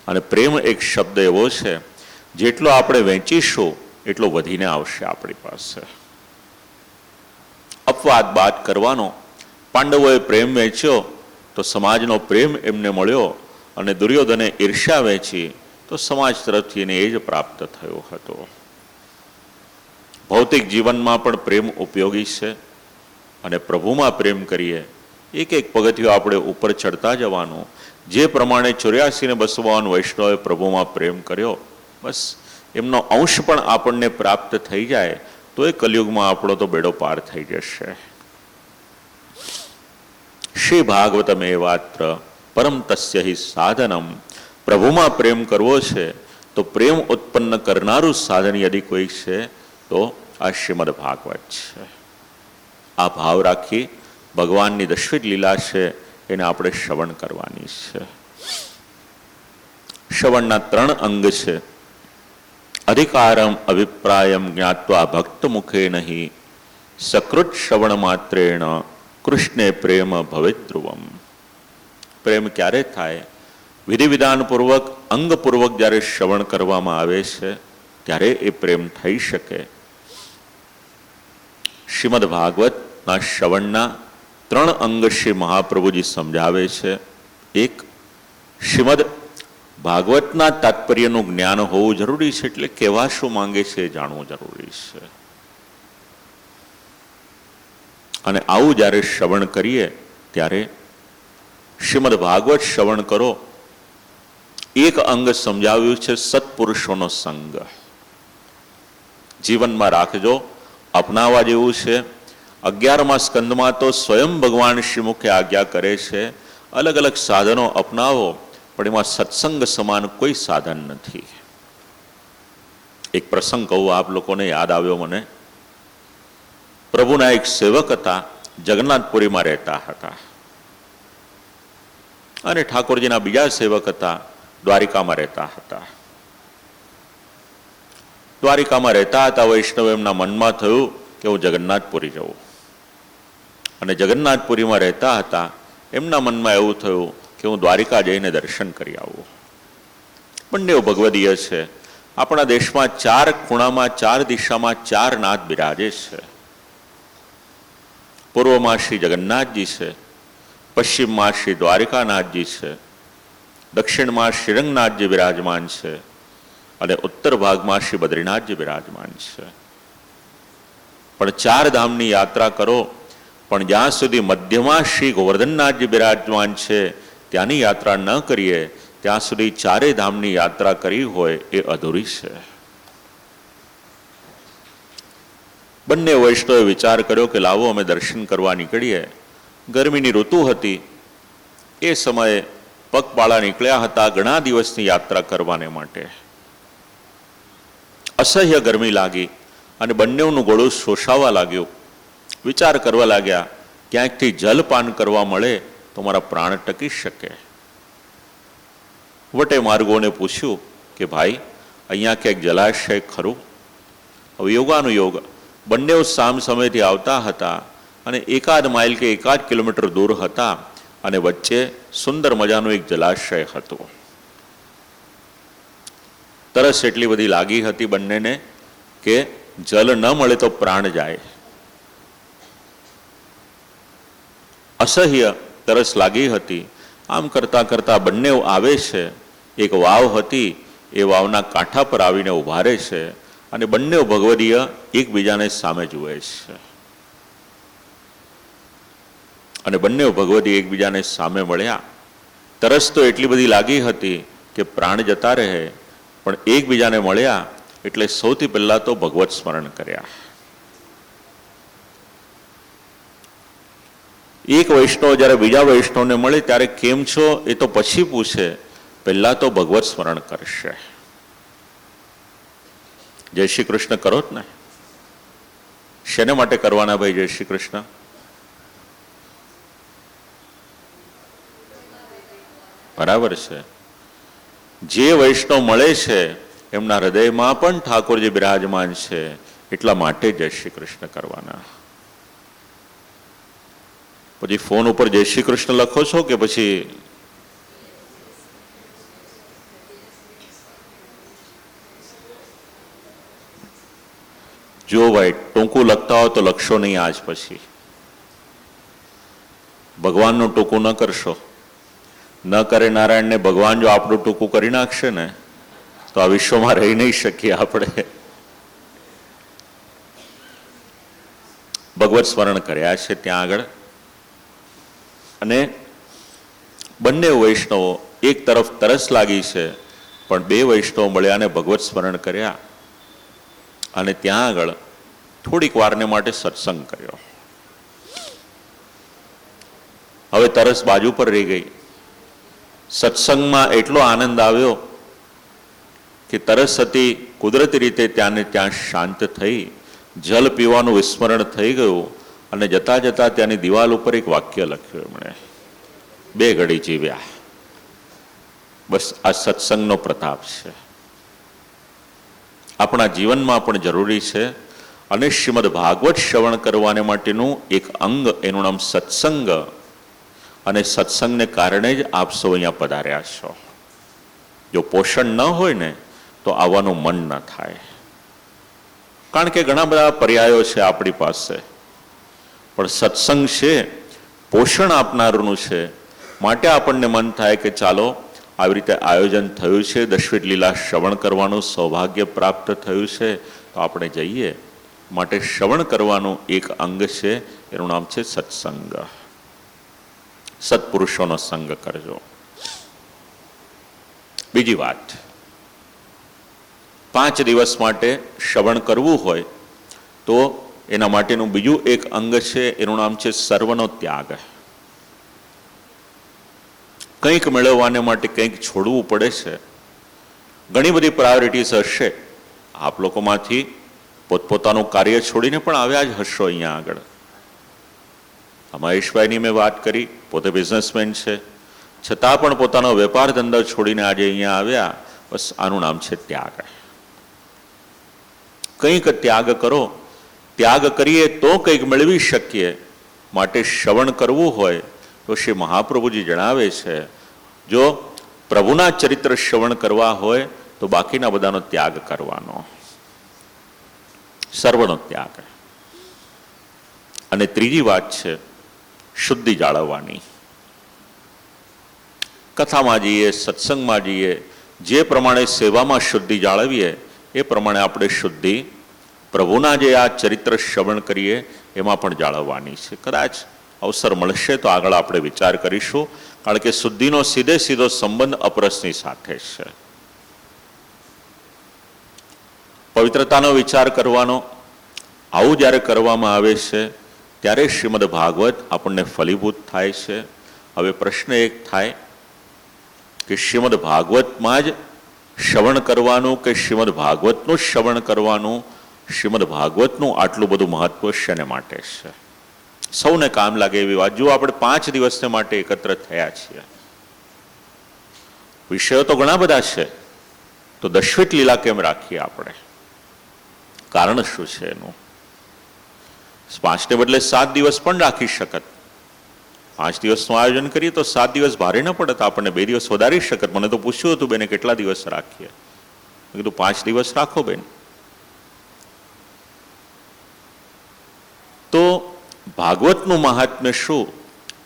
અને પ્રેમ એક શબ્દ એવો છે, જેટલો આપણે વહેંચીશું એટલો વધીને આવશે આપણી પાસે. અપવાદ બાદ કરવાનો. પાંડવોએ પ્રેમ વહેંચ્યો તો સમાજનો પ્રેમ એમને મળ્યો, અને દુર્યોધને ઈર્ષ્યા વહેંચી તો સમાજ તરફથી એને એ જ પ્રાપ્ત થયો હતો. ભૌતિક જીવનમાં પણ પ્રેમ ઉપયોગી છે, અને પ્રભુમાં પ્રેમ કરીએ, એક એક પગથિયું આપણે ઉપર ચડતા જવાનું. જે પ્રમાણે 84 ને 252 વૈષ્ણવે પ્રભુમાં પ્રેમ કર્યો, બસ એમનો અંશ પણ આપણને પ્રાપ્ત થઈ જાય તો એ કલિયુગમાં આપણો તો બેડો પાર થઈ જશે. શ્રી ભાગવતમેવાત્ર પરમ તસ્ય હિ સાધનમ. પ્રભુમાં પ્રેમ કરવો છે તો પ્રેમ ઉત્પન્ન કરનારું સાધન યદિ કોઈ છે તો આ શ્રીમદ ભાગવત છે. આ ભાવ રાખી ભગવાનની દશવિધ લીલા છે એને આપણે શ્રવણ કરવાની છે. શ્રવણના 3 અંગ છે. અધિકારમ અભિપ્રાયમ જ્ઞાત્વા ભક્ત મુખે નહીં સકૃત શ્રવણ માત્રેણ કૃષ્ણે પ્રેમ ભવેત ધ્રુવમ. પ્રેમ ક્યારે થાય? વિધિ વિધાનપૂર્વક, અંગપૂર્વક જ્યારે શ્રવણ કરવામાં આવે છે ત્યારે એ પ્રેમ થઈ શકે. શ્રીમદ ભાગવતના શ્રવણના 3 અંગ શ્રી મહાપ્રભુજી સમજાવે છે. એક, શ્રીમદ ભાગવતના તાત્પર્યનું જ્ઞાન હોવું જરૂરી છે, એટલે કહેવા શું માંગે છે એ જાણવું જરૂરી છે. અને આવું જ્યારે શ્રવણ કરીએ ત્યારે શ્રીમદ ભાગવત શ્રવણ કરો. એક અંગ સમજાવ્યું છે સત્પુરુષોનો સંગ. જીવનમાં રાખજો, અપનાવવા જેવું છે. 11મા સ્કંદમાં તો સ્વયં ભગવાન શ્રીમુખે આજ્ઞા કરે છે, અલગ અલગ સાધનો અપનાવો, પણ એમાં સત્સંગ સમાન કોઈ સાધન નથી. એક પ્રસંગ કહું, આપ લોકોને યાદ આવ્યો મને. પ્રભુના એક સેવક હતા, જગન્નાથપુરીમાં રહેતા હતા, અને ઠાકોરજીના બીજા સેવક હતા, દ્વારિકામાં રહેતા હતા. દ્વારિકામાં રહેતા હતા વૈષ્ણવ, એમના મનમાં થયું કે હું જગન્નાથપુરી જવું. અને જગન્નાથપુરીમાં રહેતા હતા, એમના મનમાં એવું થયું કે હું દ્વારિકા જઈને દર્શન કરી આવું. બંને ભગવદીય છે. આપણા દેશમાં 4 ખૂણામાં, 4 દિશામાં 4 નાથ બિરાજે છે. પૂર્વમાં શ્રી જગન્નાથજી છે, પશ્ચિમમાં શ્રી દ્વારિકાનાથજી છે, દક્ષિણમાં શ્રીરંગનાથજી બિરાજમાન છે, અને ઉત્તર ભાગમાં શ્રી બદ્રીનાથજી બિરાજમાન છે. પણ 4 ધામની યાત્રા કરો પણ જ્યાં સુધી મધ્યમાં શ્રી ગોવર્ધનનાથજી બિરાજમાન છે ત્યાંની યાત્રા ન કરીએ ત્યાં સુધી ચારે ધામની યાત્રા કરી હોય એ અધૂરી છે. બંને વૈષ્ણવે વિચાર કર્યો કે લાવો અમે દર્શન કરવા નીકળીએ. ગરમીની ઋતુ હતી, એ સમયે પગપાળા નીકળ્યા હતા ઘણા દિવસની યાત્રા કરવાને માટે. અસહ્ય ગરમી લાગી અને બંનેનું ગળું શોષાવા લાગ્યું. વિચાર કરવા લાગ્યા, ક્યાંકથી જલપાન કરવા મળે તો મારા પ્રાણ ટકી શકે. વટે માર્ગોને પૂછ્યું કે ભાઈ અહીંયા ક્યાંક જલાશય ખરું? હવે યોગાનુયોગ બંને સામ સમયથી આવતા હતા અને એકાદ માઇલ કે એકાદ કિલોમીટર દૂર હતા અને વચ્ચે સુંદર મજાનું એક જલાશય હતું. તરસ એટલી બધી લાગી હતી બંનેને કે જલ ન મળે તો પ્રાણ જાય. અસહ્ય તરસ લાગી હતી. આમ કરતા કરતા બંને આવે છે. એક વાવ હતી, એ વાવના કાંઠા પર આવીને ઊભા રહે છે અને બંને ભગવદીય એકબીજાને સામે જુએ છે. અને બંને ભગવદી એકબીજાને સામે મળ્યા. તરસ તો એટલી બધી લાગી હતી કે પ્રાણ જતા રહે, પણ એકબીજાને મળ્યા એટલે સૌથી પહેલા તો ભગવત સ્મરણ કર્યા. એક વૈષ્ણવ જ્યારે બીજા વૈષ્ણવને મળે ત્યારે કેમ છો એ તો પછી પૂછે, પહેલા તો ભગવત સ્મરણ કરશે. જય શ્રી કૃષ્ણ કરો જ ને. શેને માટે કરવાના ભાઈ જય શ્રી કૃષ્ણ? બરાબર છે. જે વૈષ્ણવ મળે છે એમના હૃદયમાં પણ ઠાકોરજી બિરાજમાન છે, એટલા માટે જય શ્રી કૃષ્ણ કરવાના. પછી ફોન ઉપર જય શ્રી કૃષ્ણ લખો છો કે પછી જો ભાઈ ટૂંકું લખતા હો તો લખશો નહીં. આજ પછી ભગવાનનું ટૂંકું ન કરશો. ન કરે નારાયણને ભગવાન જો આપણું ટૂંકું કરી નાખશે ને તો આ વિશ્વમાં રહી નહીં શકીએ આપણે. ભગવત સ્મરણ કર્યા છે ત્યાં આગળ. અને બંને વૈષ્ણવો એક તરફ તરસ લાગી છે, પણ બે વૈષ્ણવો મળ્યા અને ભગવત સ્મરણ કર્યા અને ત્યાં આગળ થોડીક વારને માટે સત્સંગ કર્યો. હવે તરસ બાજુ પર રહી ગઈ. સત્સંગમાં એટલો આનંદ આવ્યો કે તરસ હતી કુદરતી રીતે ત્યાંને ત્યાં શાંત થઈ. જલ પીવાનું વિસ્મરણ થઈ ગયું અને જતા જતા ત્યાંની દિવાલ ઉપર એક વાક્ય લખ્યું એમણે, 2 ઘડી જીવ્યા. બસ આ સત્સંગનો પ્રતાપ છે. આપણા જીવનમાં પણ જરૂરી છે. અને શ્રીમદ ભાગવત શ્રવણ કરવાને માટેનું એક અંગ, એનું નામ સત્સંગ. અને સત્સંગને કારણે જ આપ સૌ અહીંયા પધાર્યા છો. જો પોષણ ન હોય ને તો આવવાનું મન ન થાય. કારણ કે ઘણા બધા પર્યાયો છે આપણી પાસે, પણ સત્સંગ છે પોષણ આપનારનું છે. માટે આપણને મન થાય કે ચાલો આવી રીતે આયોજન થયું છે, દશવિધ લીલા શ્રવણ કરવાનું સૌભાગ્ય પ્રાપ્ત થયું છે, તો આપણે જઈએ. માટે શ્રવણ કરવાનું એક અંગ છે, એનું નામ છે સત્સંગ. સત્પુરુષોનો સંગ કરજો. બીજી વાત, 5 દિવસ માટે શ્રવણ કરવું હોય તો એના માટેનું બીજું એક અંગ છે, એનું નામ છે સર્વનો ત્યાગ. કંઈક મેળવવાને માટે કંઈક છોડવું પડે છે. ઘણી બધી પ્રાયોરિટીઝ હશે. આપ લોકોમાંથી પોતપોતાનું કાર્ય છોડીને પણ આવ્યા જ હશો અહીંયા આગળ. મહેશભાઈની મેં વાત કરી, પોતે બિઝનેસમેન છે, છતાં પણ પોતાનો વેપાર ધંધો છોડીને આજે અહીંયા આવ્યા. બસ આનું નામ છે ત્યાગ. કંઈક ત્યાગ કરો. ત્યાગ કરીએ તો કંઈક મેળવી શકીએ. માટે શ્રવણ કરવું હોય તો શ્રી મહાપ્રભુજી જણાવે છે, જો પ્રભુના ચરિત્ર શ્રવણ કરવા હોય તો બાકીના બધાનો ત્યાગ કરવાનો. સર્વનો ત્યાગ. અને ત્રીજી વાત છે શુદ્ધિ જાળવવાની. કથામાં જઈએ, સત્સંગમાં જઈએ, જે પ્રમાણે સેવામાં શુદ્ધિ જાળવીએ એ પ્રમાણે આપણે શુદ્ધિ પ્રભુના જે આ ચરિત્ર શ્રવણ કરીએ એમાં પણ જાળવવાની છે. કદાચ અવસર મળશે તો આગળ આપણે વિચાર કરીશું, કારણ કે શુદ્ધિનો સીધે સીધો સંબંધ અપરસની સાથે છે. પવિત્રતાનો વિચાર કરવાનો, આવું જ્યારે કરવામાં આવે છે ત્યારે શ્રીમદ ભાગવત આપણને ફલીભૂત થાય છે. હવે પ્રશ્ન એક થાય કે શ્રીમદ ભાગવતમાં જ શ્રવણ કરવાનું કે શ્રીમદ ભાગવતનું શ્રવણ કરવાનું, શ્રીમદ ભાગવતનું આટલું બધું મહત્વ શેને માટે છે? સૌને કામ લાગે એવી વાત. જો આપણે 5 દિવસને માટે એકત્ર થયા છીએ, વિષયો તો ઘણા બધા છે, તો દશવિત લીલા કેમ રાખીએ આપણે? કારણ શું છે એનું? 5ને બદલે 7 દિવસ પણ રાખી શકત. 5 દિવસનું આયોજન કરીએ તો 7 દિવસ ભારે ન પડત, આપણને 2 દિવસ વધારી શકત. મને તો પૂછ્યું હતું બેને કેટલા દિવસ રાખીએ, મેં કીધું 5 દિવસ રાખો બેન. તો ભાગવતનું મહાત્મ્ય શું?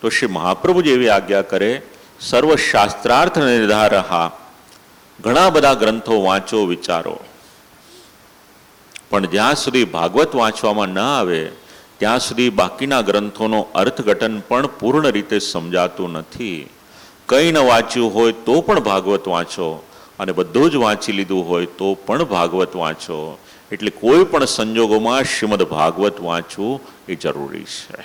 તો શ્રી મહાપ્રભુ જેવી આજ્ઞા કરે, સર્વ શાસ્ત્રાર્થ નિર્ધારહા, ઘણા બધા ગ્રંથો વાંચો, વિચારો, પણ જ્યાં સુધી ભાગવત વાંચવામાં ન આવે ત્યાં સુધી બાકીના ગ્રંથોનો અર્થઘટન પણ પૂર્ણ રીતે સમજાતું નથી. કંઈ ન વાંચ્યું હોય તો પણ ભાગવત વાંચો, અને બધું જ વાંચી લીધું હોય તો પણ ભાગવત વાંચો. એટલે કોઈ પણ સંજોગોમાં શ્રીમદ ભાગવત વાંચવું એ જરૂરી છે.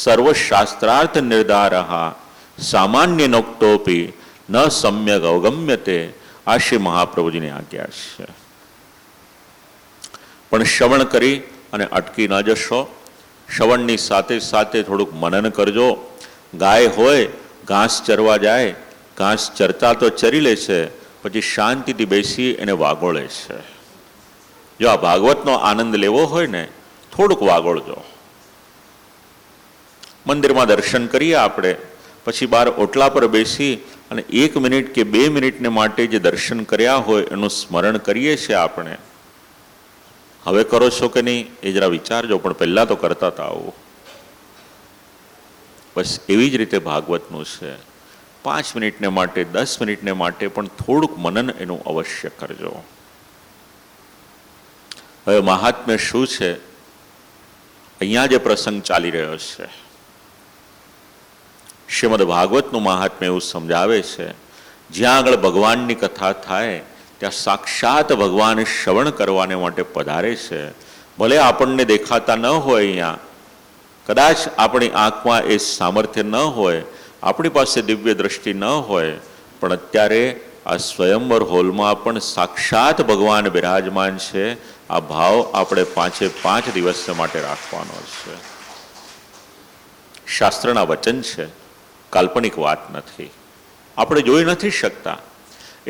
સર્વ શાસ્ત્રાર્થ નિર્ધારહા સામાન્ય નોક્તોપી ન સમ્યક અવગમ્યતે, આ શ્રી મહાપ્રભુજીની આજ્ઞા છે. પણ શ્રવણ કરી અને અટકી ન જશો. શ્રવણની સાથે સાથે થોડુંક મનન કરજો. ગાય હોય, ઘાસ ચરવા જાય, ઘાસ ચરતા તો ચરી લે છે, પછી શાંતિથી બેસી એને વાગોળે છે. જો આ ભાગવતનો આનંદ લેવો હોય ને, થોડુંક વાગોળજો. મંદિરમાં દર્શન કરીએ આપણે, પછી બહાર ઓટલા પર બેસી અને 1 મિનિટ કે 2 મિનિટને માટે જે દર્શન કર્યા હોય એનું સ્મરણ કરીએ છીએ આપણે. હવે કરો છો કે નહીં એ જરા વિચારજો, પણ પહેલા તો કરતા હતા આવું. બસ એવી જ રીતે ભાગવતનું છે. 5 મિનિટને માટે, 10 મિનિટને માટે પણ થોડુંક મનન એનું અવશ્ય કરજો. હવે મહાત્મ્ય શું છે? અહીંયા જે પ્રસંગ ચાલી રહ્યો છે, શ્રીમદ ભાગવતનું મહાત્મ્ય એવું સમજાવે છે, જ્યાં આગળ ભગવાનની કથા થાય ત્યાં સાક્ષાત ભગવાન શ્રવણ કરવાને માટે પધારે છે. ભલે આપણને દેખાતા ન હોય, અહીંયા કદાચ આપણી આંખમાં એ સામર્થ્ય ન હોય, આપણી પાસે દિવ્ય દ્રષ્ટિ ન હોય, પણ અત્યારે આ સ્વયંવર હોલમાં પણ સાક્ષાત ભગવાન બિરાજમાન છે. આ ભાવ આપણે 5 દિવસ માટે રાખવાનો છે. શાસ્ત્રના વચન છે, કાલ્પનિક વાત નથી, આપણે જોઈ નથી શકતા.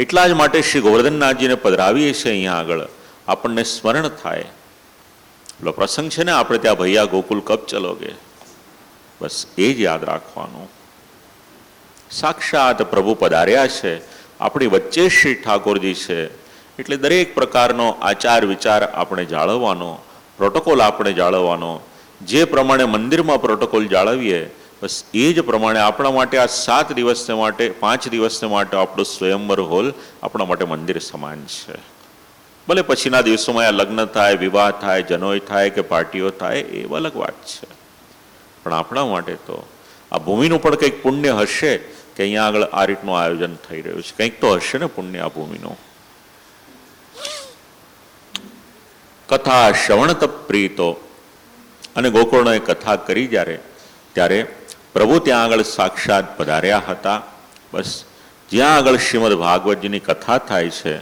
એટલા જ માટે શ્રી ગોવર્ધનનાથજીને પધરાવીએ છીએ અહીંયા આગળ, આપણને સ્મરણ થાય. પેલો પ્રસંગ છે ને, આપણે ત્યાં ભૈયા ગોકુલ કબ ચલોગે, બસ એ જ યાદ રાખવાનું. સાક્ષાત પ્રભુ પધાર્યા છે, આપણી વચ્ચે શ્રી ઠાકોરજી છે. એટલે દરેક પ્રકારનો આચાર વિચાર આપણે જાળવવાનો, પ્રોટોકોલ આપણે જાળવવાનો. જે પ્રમાણે મંદિરમાં પ્રોટોકોલ જાળવીએ, બસ એ જ પ્રમાણે આપણા માટે આ 7 દિવસને માટે, 5 દિવસને માટે આપણો સ્વયંવર હોલ આપણા માટે મંદિર સમાન છે. ભલે પછીના દિવસોમાં આ લગ્ન થાય, વિવાહ થાય, જનોય થાય કે પાર્ટીઓ થાય, એ અલગ વાત છે, પણ આપણા માટે તો આ ભૂમિનું પણ કંઈક પુણ્ય હશે કે અહીંયા આગળ આ રીતનું આયોજન થઈ રહ્યું છે. કંઈક તો હશે ને પુણ્ય આ ભૂમિનું. કથા શ્રવણત પ્રીતો, અને ગોકુળને કથા કરી ત્યારે પ્રભુ ત્યાં આગળ સાક્ષાત પધાર્યા હતા. બસ જ્યાં આગળ શ્રીમદ ભાગવતજીની કથા થાય છે,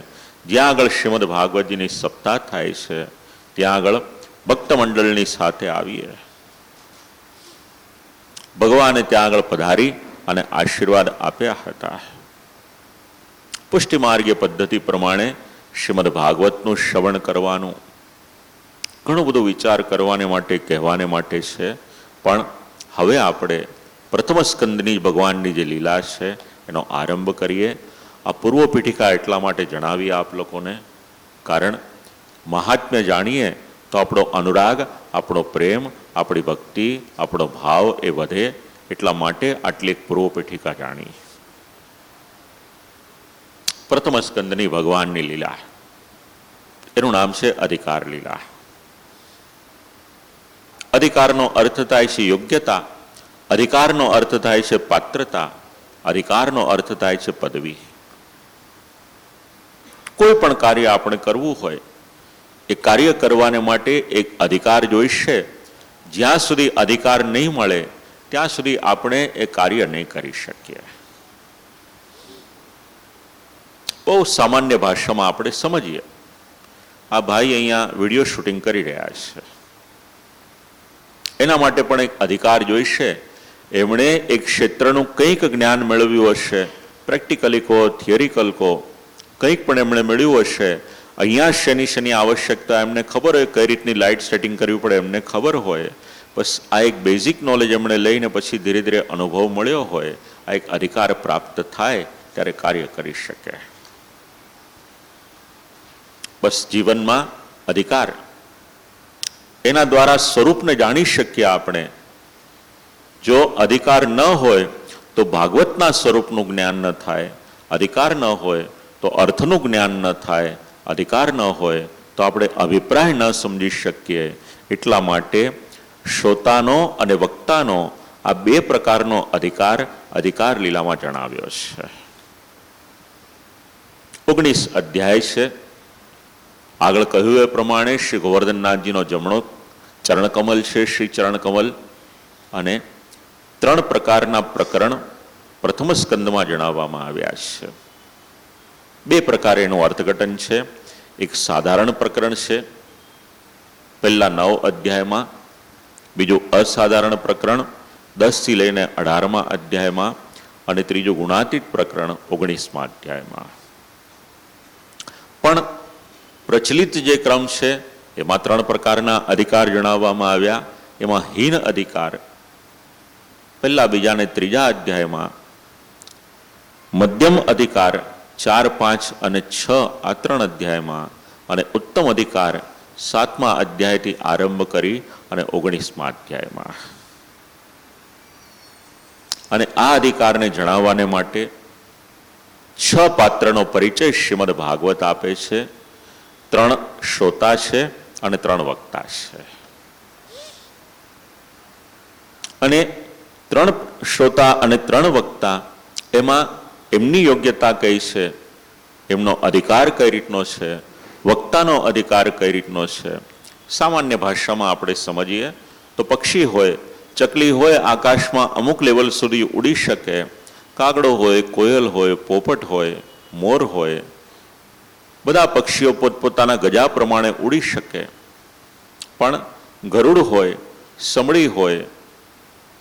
જ્યાં આગળ શ્રીમદ ભાગવતજીની સપ્તાહ થાય છે, ત્યાં આગળ ભક્ત મંડળની સાથે આવીએ. ભગવાને ત્યાં આગળ પધારી અને આશીર્વાદ આપ્યા હતા. પુષ્ટિ માર્ગીય પદ્ધતિ પ્રમાણે શ્રીમદ ભાગવતનું શ્રવણ કરવાનું, ઘણું બધું વિચાર કરવાને માટે, કહેવાને માટે છે. પણ હવે આપણે પ્રથમ સ્કંદની ભગવાનની જે લીલા છે એનો આરંભ કરીએ. આ પૂર્વ પીઠિકા એટલા માટે જણાવીએ આપ લોકોને, કારણ મહાત્મ્ય જાણીએ તો આપણો અનુરાગ, આપણો પ્રેમ, આપણી ભક્તિ, આપણો ભાવ એ વધે. એટલા માટે આટલી એક પૂર્વ પીઠિકા જાણીએ. પ્રથમ સ્કંદની ભગવાનની લીલા એનું નામ છે અધિકાર લીલા. અધિકારનો અર્થ થાય છે યોગ્યતા, અધિકારનો અર્થ થાય છે પાત્રતા, અધિકારનો અર્થ થાય છે પદવી. કોઈ પણ કાર્ય આપણે કરવું હોય એ કાર્ય કરવાને માટે એક અધિકાર જોઈશે. જ્યાં સુધી અધિકાર નહીં મળે ત્યાં સુધી આપણે એ કાર્ય નહીં કરી શકીએ. બહુ સામાન્ય ભાષામાં આપણે સમજીએ. આ ભાઈ અહીંયા વિડીયો શૂટિંગ કરી રહ્યા છે, એના માટે પણ એક અધિકાર જોઈશે. એમણે એક ક્ષેત્રનું કંઈક જ્ઞાન મેળવ્યું હશે, પ્રેક્ટિકલી કહો, થિયરિકલ કહો, કંઈક પણ એમણે મેળવ્યું હશે. અહીંયા શેની આવશ્યકતા એમને ખબર હોય, કઈ રીતની લાઇટ સેટિંગ કરવી પડે એમને ખબર હોય. બસ આ એક બેઝિક નોલેજ એમણે લઈને પછી ધીરે ધીરે અનુભવ મળ્યો હોય, આ એક અધિકાર પ્રાપ્ત થાય ત્યારે કાર્ય કરી શકે. બસ જીવનમાં અધિકાર, એના દ્વારા સ્વરૂપને જાણી શકીએ આપણે. જો અધિકાર ન હોય તો ભાગવતના સ્વરૂપનું જ્ઞાન ન થાય, અધિકાર ન હોય તો અર્થનું જ્ઞાન ન થાય, અધિકાર ન હોય તો આપણે અભિપ્રાય ન સમજી શકીએ. એટલા માટે શ્રોતાનો અને વક્તાનો આ બે પ્રકારનો અધિકાર લીલામાં જણાવ્યો છે. 19 અધ્યાય છે. આગળ કહ્યું એ પ્રમાણે શ્રી ગોવર્ધનનાથજીનો જમણો ચરણકમલ છે, શ્રી ચરણકમલ, અને 3 પ્રકારના પ્રકરણ પ્રથમ સ્કંદમાં જણાવવામાં આવ્યા છે. 2 પ્રકારે એનું અર્થઘટન છે. એક સાધારણ પ્રકરણ છે પહેલા 9 અધ્યાયમાં, બીજું અસાધારણ પ્રકરણ 10 થી લઈને 18મા અધ્યાયમાં, અને ત્રીજું ગુણાતીત પ્રકરણ 19મા અધ્યાયમાં. પણ પ્રચલિત જે ક્રમ છે એમાં 3 પ્રકારના અધિકાર જણાવવામાં આવ્યા. એમાં હીન અધિકાર પહેલા, બીજા અને ત્રીજા અધ્યાયમાં, મધ્યમ અધિકાર 4, 5 અને 6 આ 3 અધ્યાયમાં, અને ઉત્તમ અધિકાર 7મા અધ્યાયથી આરંભ કરી અને 19મા અધ્યાયમાં. અને આ અધિકારને જણાવવાને માટે 6 પાત્રનો પરિચય શ્રીમદ ભાગવત આપે છે. 3 શ્રોતા છે અને 3 વક્તા છે. અને 3 શ્રોતા અને 3 વક્તા એમાં એમની યોગ્યતા કઈ છે, એમનો અધિકાર કઈ રીતનો છે, વક્તાનો અધિકાર કઈ રીતનો છે. સામાન્ય ભાષામાં આપણે સમજીએ તો પક્ષી હોય, ચકલી હોય, આકાશમાં અમુક લેવલ સુધી ઉડી શકે. કાગડો હોય, કોયલ હોય, પોપટ હોય, મોર હોય, બધા પક્ષીઓ પોતપોતાના ગજા પ્રમાણે ઉડી શકે. પણ ગરુડ હોય, સમડી હોય,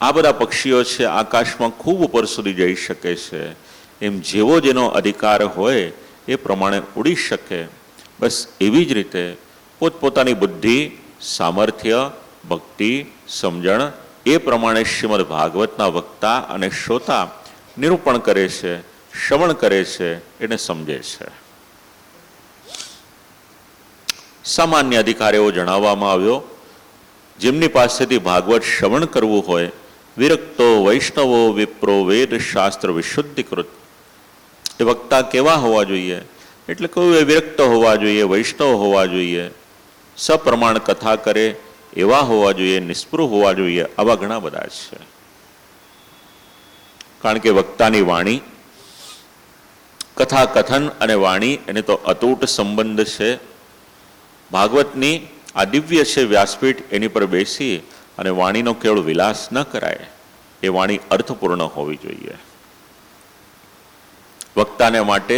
આ બધા પક્ષીઓ છે આકાશમાં ખૂબ ઉપર સુધી જઈ શકે છે. એમ જેવો જેનો અધિકાર હોય એ પ્રમાણે ઉડી શકે. બસ એવી જ રીતે પોતપોતાની બુદ્ધિ, સામર્થ્ય, ભક્તિ, સમજણ એ પ્રમાણે શ્રીમદ ભાગવતના વક્તા અને શ્રોતા નિરૂપણ કરે છે, શ્રવણ કરે છે, એને સમજે છે. સામાન્ય અધિકાર એવો જણાવવામાં આવ્યો, જેમની પાસેથી ભાગવત શ્રવણ કરવું હોય, વિરક્તો વૈષ્ણવો વિપ્રો વેદ શાસ્ત્ર વિશુદ્ધિકૃત. એ વક્તા કેવા હોવા જોઈએ? એટલે કહ્યું એ વિરક્ત હોવા જોઈએ, વૈષ્ણવ હોવા જોઈએ, સપ્રમાણ કથા કરે એવા હોવા જોઈએ, નિષ્પૃહ હોવા જોઈએ. આવા ઘણા બધા છે. કારણ કે વક્તાની વાણી, કથા કથન અને વાણી એને તો અતૂટ સંબંધ છે. ભાગવતની આ દિવ્ય છે વ્યાસપીઠ, એની પર બેસી અને વાણીનો કેવળ વિલાસ ન કરાય. એ વાણી અર્થપૂર્ણ હોવી જોઈએ. વક્તાને માટે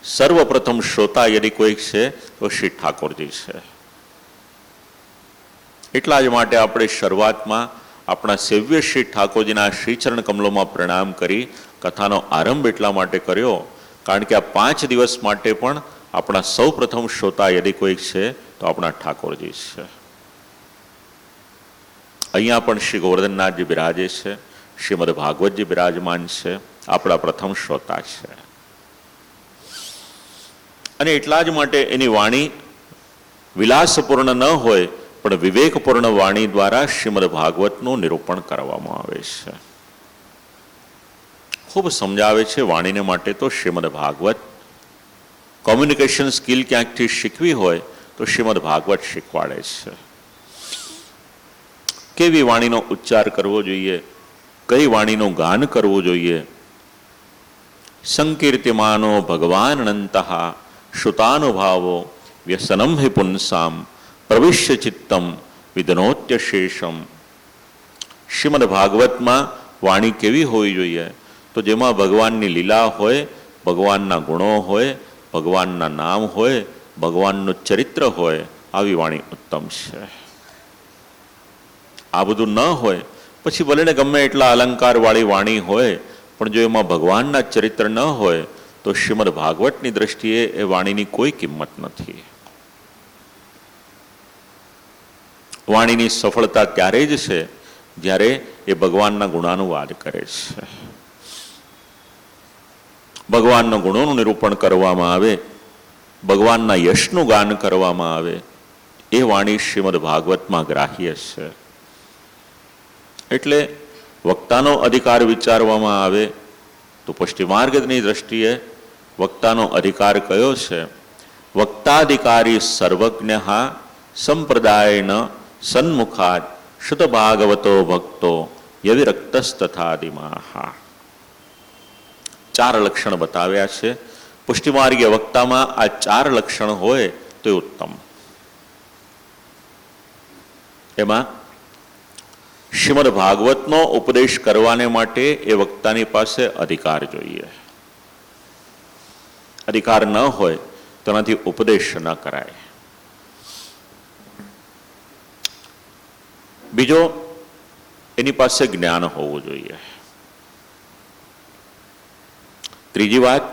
સર્વપ્રથમ શ્રોતા યદિ કોઈક છે તો શ્રી ઠાકોરજી છે. એટલા જ માટે આપણે શરૂઆતમાં આપણા સેવ્ય શ્રી ઠાકોરજીના શ્રીચરણ કમલોમાં પ્રણામ કરી કથાનો આરંભ એટલા માટે કર્યો, કારણ કે આ 5 દિવસ માટે પણ આપણા સૌ પ્રથમ શ્રોતા યદિ કોઈક છે તો આપણા ઠાકોરજી છે. અહીંયા પણ શ્રી ગોવર્ધનનાથજી બિરાજે છે, શ્રીમદ ભાગવતજી બિરાજમાન છે, આપણા પ્રથમ શ્રોતા છે. અને એટલા જ માટે એની વાણી વિલાસપૂર્ણ ન હોય પણ વિવેકપૂર્ણ વાણી દ્વારા શ્રીમદ ભાગવતનું નિરૂપણ કરવામાં આવે છે. ખૂબ સમજાવે છે વાણીને માટે તો શ્રીમદ ભાગવત. કોમ્યુનિકેશન સ્કિલ ક્યાંકથી શીખવી હોય તો શ્રીમદ ભાગવત શીખવાડે છે. કેવી વાણીનો ઉચ્ચાર કરવો જોઈએ, કઈ વાણીનું ગાન કરવું જોઈએ. સંકીર્તિમાનો ભગવાન અનંતઃ શ્રુતાનુભાવો વ્યસનમ હિ પુંસામ પ્રવિશ્ય ચિત્તમ વિદનોત્ય શેષમ. શ્રીમદ ભાગવતમાં વાણી કેવી હોવી જોઈએ? તો જેમાં ભગવાનની લીલા હોય, ભગવાનના ગુણો હોય, ભગવાનના નામ હોય, ભગવાનનું ચરિત્ર હોય, આવી વાણી ઉત્તમ છે. આ બધું ન હોય પછી ભલે ગમે એટલા અલંકારવાળી વાણી હોય, પણ જો એમાં ભગવાનના ચરિત્ર ન હોય તો શ્રીમદ ભાગવતની દ્રષ્ટિએ એ વાણીની કોઈ કિંમત નથી. વાણીની સફળતા ત્યારે જ છે જ્યારે એ ભગવાનના ગુણાનુવાદ કરે છે. ભગવાનના ગુણોનું નિરૂપણ કરવામાં આવે, ભગવાનના યશનું ગાન કરવામાં આવે, એ વાણી શ્રીમદ ભાગવતમાં ગ્રાહ્ય છે. એટલે વક્તાનો અધિકાર વિચારવામાં આવે તો પુષ્ટિમાર્ગની દ્રષ્ટિએ વક્તાનો અધિકાર કયો છે? વક્તાધિકારી સર્વજ્ઞ સંપ્રદાયન સન્મુખાત શુદ્ધ ભાગવતો ભક્તો યવિરક્તસ્તથાદિમાહ. 4 લક્ષણ બતાવ્યા છે. પુષ્ટિમાર્ગીય વક્તામાં આ 4 લક્ષણ હોય તો ઉત્તમ. એમાં શ્રીમદ ભાગવતનો ઉપદેશ કરવાને માટે એ વક્તાની પાસે અધિકાર જોઈએ. અધિકાર ન હોય તેનાથી ઉપદેશ ન કરાય. બીજો, એની પાસે જ્ઞાન હોવું જોઈએ. ત્રીજી વાત,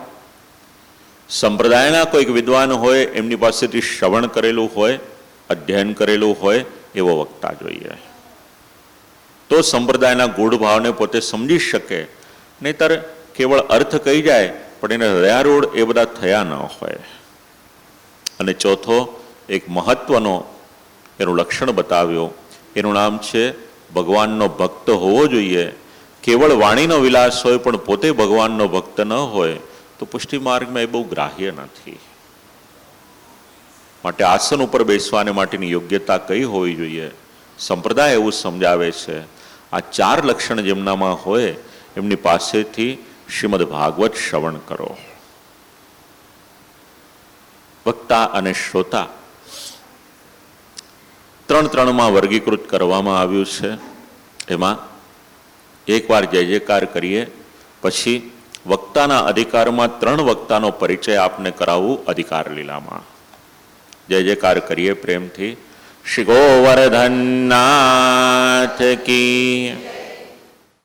સંપ્રદાયના કોઈક વિદ્વાન હોય, એમની પાસેથી શ્રવણ કરેલું હોય, અધ્યયન કરેલું હોય એવો વક્તા જોઈએ. તો સંપ્રદાયના ગૂઢ ભાવને પોતે સમજી શકે. નહીતર કેવળ અર્થ કહી જાય પણ એને હૃદયારૂઢ એ બધા થયા ન હોય. અને ચોથો, એક મહત્વનો એનું લક્ષણ બતાવ્યો, એનું નામ છે ભગવાનનો ભક્ત હોવો જોઈએ. કેવળ વાણીનો વિલાસ હોય પણ પોતે ભગવાનનો ભક્ત ન હોય તો પુષ્ટિ માર્ગમાં એ બહુ ગ્રાહ્ય નથી. માટે આસન ઉપર બેસવાને માટેની યોગ્યતા કઈ હોવી જોઈએ? સંપ્રદાય એવું સમજાવે છે. આ 4 લક્ષણ જેમનામાં હોય એમની પાસેથી શ્રીમદ ભાગવત શ્રવણ કરો. વક્તા અને શ્રોતા 3 વર્ગીકૃત કરવામાં આવ્યું છે. એમાં એકવાર જય જયકાર કરીએ પછી વક્તાના અધિકારમાં 3 વક્તાનો પરિચય આપને કરાવવું અધિકાર લીલામાં. જય જયકાર કરીએ પ્રેમથી. શ્રી ગોવર્ધનનાથ કી